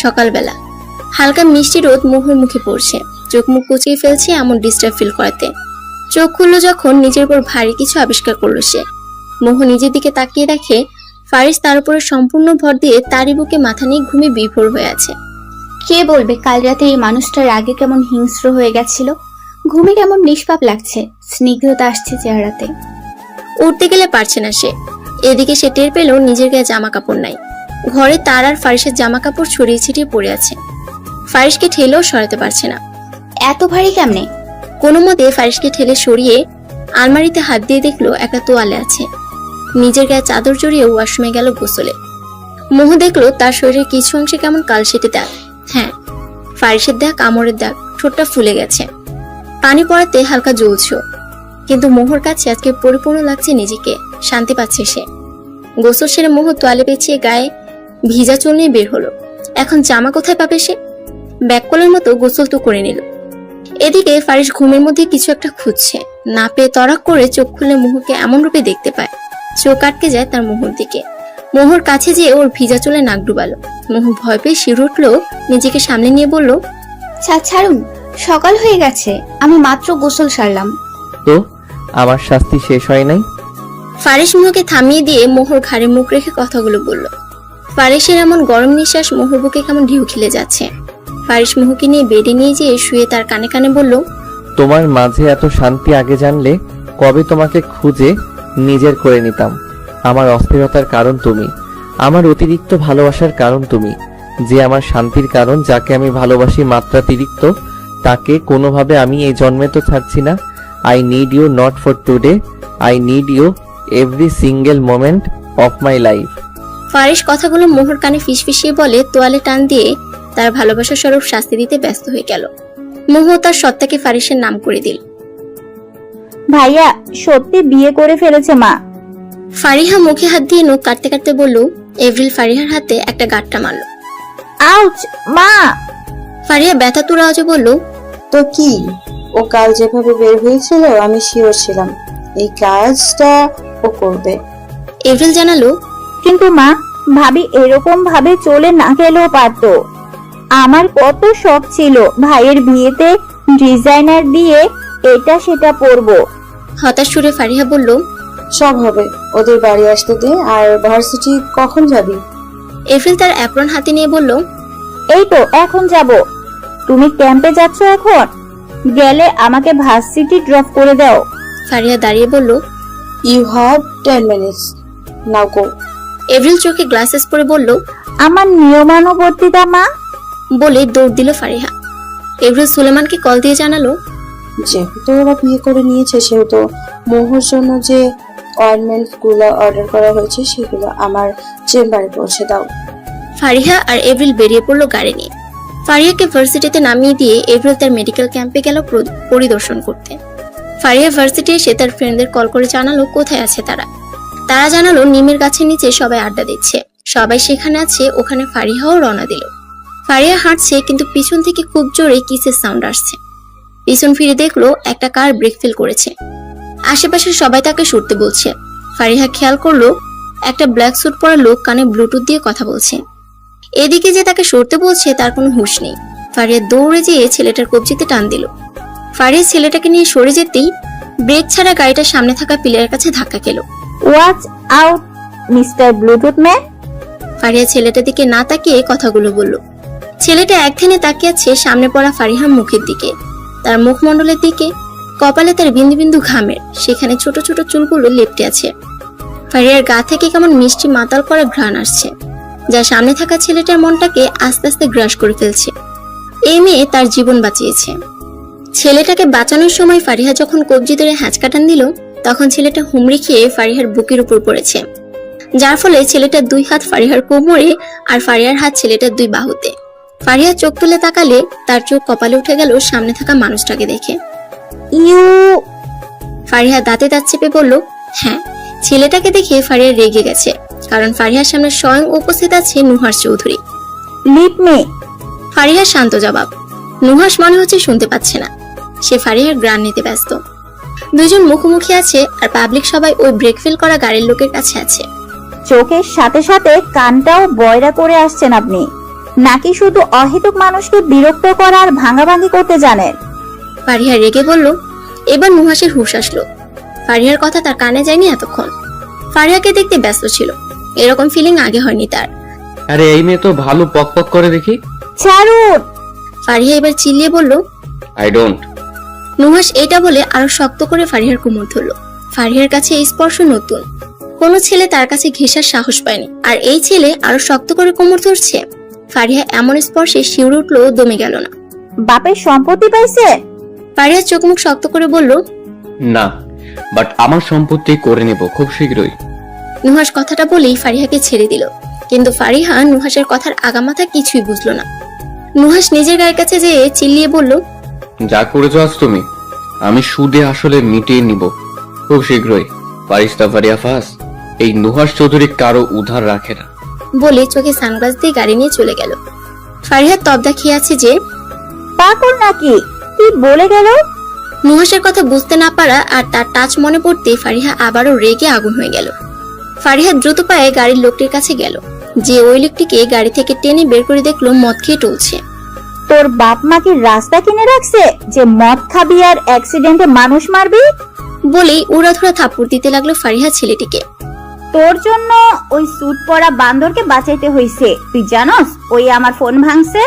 সকালবেলা হালকা মিষ্টি রোদ মুহুর মুখে পড়ছে। চোখ মুখ কুচিয়ে ফেলছে এমন ডিস্টার্ব ফিল করাতে। চোখ খুলল যখন নিজের উপর ভারী কিছু আবিষ্কার করলো সে। মুহু নিজের দিকে তাকিয়ে দেখে ফারিস তার উপরে সম্পূর্ণ ভর দিয়ে তারই বুকে মাথা নিয়ে ঘুমে বিভোর হয়ে আছে। কে বলবে কাল রাতে এই মানুষটার আগে কেমন হিংস্র হয়ে গেছিল। ঘুমে কেমন নিষ্পাপ লাগছে, স্নিগ্ধতা আসছে চেহারাতে। উঠতে গেলে পারছে না সে। এদিকে সে টের পেল নিজের গায়ে জামা কাপড় নাই। ঘরে তার আর ফারিসের জামা কাপড় ছড়িয়ে ছিটিয়ে পড়ে আছে। ফারিসকে ঠেলেও সরাতে পারছে না। এত ভারী কেমনে? কোনো মতে ফারিসকে ঠেলে সরিয়ে আলমারিতে হাত দিয়ে দেখলো একটা তোয়ালে আছে। নিজের গায়ে চাদর জড়িয়ে ওয়াশরুমে গেল গোসলে। মুহু দেখলো তার শরীরের কিছু অংশে কেমন কালশেটে দাগ। হ্যাঁ, ফারিসের দাগ, কামড়ের দাগ। ঠোঁটটা ফুলে গেছে, পানি পড়াতে হালকা জ্বলছে। কিন্তু মোহর কাছে আজকে পরিপূর্ণ লাগছে নিজেকে, শান্তি পাচ্ছে সে। গোসল সেরে মোহর তোয়ালে পেঁচিয়ে গায়ে ভিজা চুল নিয়ে বের হলো। এখন জামা কোথায় পাবে সে? ব্যাককলের মতো গোসল তো করে নিল। এদিকে ফারিস ঘুমের মধ্যে কিছু একটা খুঁজছে, না পেয়ে তড়াক করে চোখ খুলে মোহকে এমন রূপে দেখতে পায়, চোখ আটকে যায় তার মোহর দিকে। মোহর কাছে যেয়ে ওর ভিজা চুলে নাক ডুবালো। মোহ ভয় পেয়ে শিউরে উঠলো, নিজেকে সামনে নিয়ে বলল, ছাড়ুন, সকাল হয়ে গেছে, আমি মাত্র গোসল সারলাম। তো আমার শাস্তি শেষ হয় নাই? ফারিস মোহকে থামিয়ে দিয়ে মোহর ঘাড়ে মুখ রেখে কথাগুলো বলল। ফারিসের এমন গরম নিঃশ্বাস মোহর বুকে কেমন ঢেউ খেলে যাচ্ছে। ফারিস মোহকে নিয়ে বেডে নিয়ে যেয়ে শুয়ে তার কানে কানে বলল, তোমার মাঝে এত শান্তি আগে জানলে কবে তোমাকে খুঁজে নিজের করে নিতাম। আমার অস্থিরতার কারণ তুমি, আমার অতিরিক্ত ভালোবাসার কারণ তুমি, যে আমার শান্তির কারণ, যাকে আমি ভালোবাসি মাত্রাতিরিক্ত, তাকে কোনোভাবে আমি এই জন্মে তো ছাড়ছি না। I need you not for today, I need you every single moment of my life. Faris কথাগুলো মোহর কানে ফিসফিসিয়ে বলে তোয়ালে টান দিয়ে তার ভালোবাসা স্বরূপ শাস্তি দিতে ব্যস্ত হয়ে গেল। মোহ তার সত্তাকে ফারিসের নাম করে দিল। ভাইয়া সত্যি বিয়ে করে ফেলেছে মা। ফারিহা মুখে হাত দিয়ে নখ কাটতে কাটতে বলল। এভরিল ফারিহার হাতে একটা গাঁটটা মারল। আউচ মা! ফারিহা ব্যথা তুর আওয়াজে বলল, তো কি, ও কাল যেভাবে বের হয়েছিল আমি শিওর ছিলাম এই কাজটা ও করবে। এভরিল জানালো, কিন্তু মা, ভাবি এরকম ভাবে চলে না গেলেও পারতো। আমার কত শখ ছিল ভাইয়ের বিয়েতে ডিজাইনার দিয়ে এটা সেটা পরবো। হতাশ সুরে ফারিহা বলল, সব হবে, ওদের বাড়ি আসতে দে। আর ভার্সিটি কখন যাবি? এভরিল তার অ্যাপ্রন হাতে নিয়ে বলল, এই তো এখন যাব। তুমি ক্যাম্পে যাচ্ছ এখন? গেলে আমাকে ভার্সিটি ড্রপ করে দাও। ফারিহা দাঁড়িয়ে বলল, you have 10 minutes, now go. Avril চোখে গ্লাসেস পরে বলল, আমার নিয়মানুবর্তিতা মা। বলে দৌড় দিল ফারিহা। এভরিল সুলেমানকে কল দিয়ে জানালো, যেহেতু ওরা বিয়ে করে নিয়েছে সেহেতু মোহর জন্য যে অয়েন্টমেন্ট গুলো অর্ডার করা হয়েছে সেগুলো আমার চেম্বারে পৌঁছে দাও। ফারিহা আর এভরিল বেরিয়ে পড়লো গাড়ি নিয়ে। ফারিহাকে ভার্সিটিতে নামিয়ে দিয়ে এভরিল তার মেডিকেল ক্যাম্পে গেল পরিদর্শন করতে। ফারিহা ভার্সিটি এসে তার ফ্রেন্ডদের কল করে জানালো কোথায় আছে তারা। তারা জানালো নিমের গাছের নিচে সবাই আড্ডা দিচ্ছে, সবাই সেখানে আছে। ওখানে ফারিহাও রওনা দিল। ফারিহা হাঁটছে, কিন্তু পিছন থেকে খুব জোরে কিসের সাউন্ড আসছে। পিছন ফিরে দেখলো একটা কার ব্রেক ফেল করেছে। আশেপাশে সবাই তাকে সরতে বলছে। ফারিহা খেয়াল করলো একটা ব্ল্যাক স্যুট পরা লোক কানে ব্লুটুথ দিয়ে কথা বলছে। এদিকে যে তাকে সরতে বলছে তার কোনো হুঁশ নেই। ফারিহা দৌড়ে যেয়ে ছেলেটার কবজিতে টান দিল। ফারিহা ছেলেটাকে নিয়ে সরে যেতেই ব্রেক ছাড়া গাড়িটা সামনে থাকা পিলারের কাছে ধাক্কা খেলো। Watch out mister Bluetooth man. Fariha ছেলেটার দিকে না তাকিয়ে কথাগুলো বলল। ছেলেটা একধানে তাকিয়ে আছে সামনে পড়া ফারিহার মুখের দিকে, তার মুখমণ্ডলের দিকে। কপালে তার বিন্দু বিন্দু ঘামের, সেখানে ছোট ছোট চুলগুলো লেপ্টে আছে। ফারিহার গা থেকে কেমন মিষ্টি মাতাল করা ঘ্রাণ আসছে, যা সামনে থাকা ছেলেটার মনটাকে আস্তে আস্তে গ্রাস করে ফেলছে। এই মেয়ে তার জীবন বাঁচিয়েছে। ছেলেটাকে বাঁচানোর সময় ফারিহা যখন কবজি ধরে হ্যাঁচকাটান দিল, তখন ছেলেটা হুমড়ি খেয়ে ফারিহার বুকের উপর পড়েছে, যার ফলে ছেলেটার দুই হাত ফারিহার কোমরে আর ফারিহার হাত ছেলেটার দুই বাহুতে। ফারিহা চোখ তুলে তাকালে তার চোখ কপালে উঠে গেল সামনে থাকা মানুষটাকে দেখে। ইউ! ফারিহা দাঁতে দাঁত চেপে বলল, হ্যাঁ। ছেলেটাকে দেখে ফারিহা রেগে গেছে, কারণ ফারিহার সামনে স্বয়ং উপস্থিত আছে নুহাস চৌধুরী। Leave me. ফারিহার শান্ত জবাব। নুহাস মনে হচ্ছে শুনতে পাচ্ছে না, সে ফারিহার গ্রান নিতে ব্যস্ত। দুইজন মুখোমুখি আছে, আর পাবলিক সবাই ওই ব্রেক ফেল করা গাড়ির লোকের কাছে আছে। চোখের সাথে সাথে কানটাও বয়রা করে আসছেন আপনি, নাকি শুধু অহেতুক মানুষকে বিরক্ত করা আর ভাঙাভাঙি করতে জানেন? ফারিহা রেগে বলল। এবার নুহাসের হুঁশ আসলো। ফারিহার কথা তার কানে যায়নি এতক্ষণ। ফারিহাকে দেখতে ব্যস্ত ছিল, এরকম ফিলিং আগে হয়নি তার। আরে এই মেয়ে তো ভালো পক পক করে দেখি। ছাড়ুন! ফারিহা এবার চিল্লিয়ে বলল, আই ডোন্ট। নুহাস এটা বলে আরো শক্ত করে ফারিহার কোমর ধরল। ফারিহার কাছে এই স্পর্শ নতুন, কোনো ছেলে তার কাছে ঘেঁষার সাহস পায়নি, আর এই ছেলে আরো শক্ত করে কোমর ধরছে। ফারিহা এমন স্পর্শে শিউরে উঠলো, দমে গেল না। বাপের সম্পত্তি পাইছে? ফারিহা চোখ মুখ শক্ত করে বলল, না, বাট আমার সম্পত্তি করে নেব খুব শীঘ্রই। নুহাস কথাটা বলেই ফারিহাকে ছেড়ে দিল, কিন্তু ফারিহা নুহাসের কথার আগামাথা কিছুই বুঝলো না। নুহাস নিজের গায়ের কাছে যেয়ে চিল্লিয়ে বলল, যা করেছো আজ তুমি, আমি সুদে আসলে মিটিয়ে নিব খুব শীঘ্রই। ফারিস্তা ফারিয়া ফাস, এই নুহাস চৌধুরী কারো উধার রাখে না। বলে চোখে সানগ্লাস দিয়ে গাড়ি নিয়ে চলে গেল। ফারিহা তবদা খেয়ে আছে যে পাগল নাকি? কি বলে গেল? নুহাসের কথা বুঝতে না পারা আর তার টাচ মনে পড়তে ফারিহা আবারও রেগে আগুন হয়ে গেল। ফারিহা দ্রুত পায়ে গাড়ির লোকটির কাছে গেল, যে ওই লোকটিকে গাড়ি থেকে টেনে বের করে দেখলো মদ খেয়ে টলছে। তোর বাপ মা কি রাস্তা কিনে রাখছে যে মদ খাবি আর অ্যাক্সিডেন্টে মানুষ মারবি? বলেই উড়াধুরা থাপ্পড় দিতে লাগলো ফারিহা ছেলেটিকে। তোর জন্য ওই স্যুট পরা বান্দরকে বাঁচাইতে হইছে। তুই জানোস ওই আমার ফোন ভাঙছে।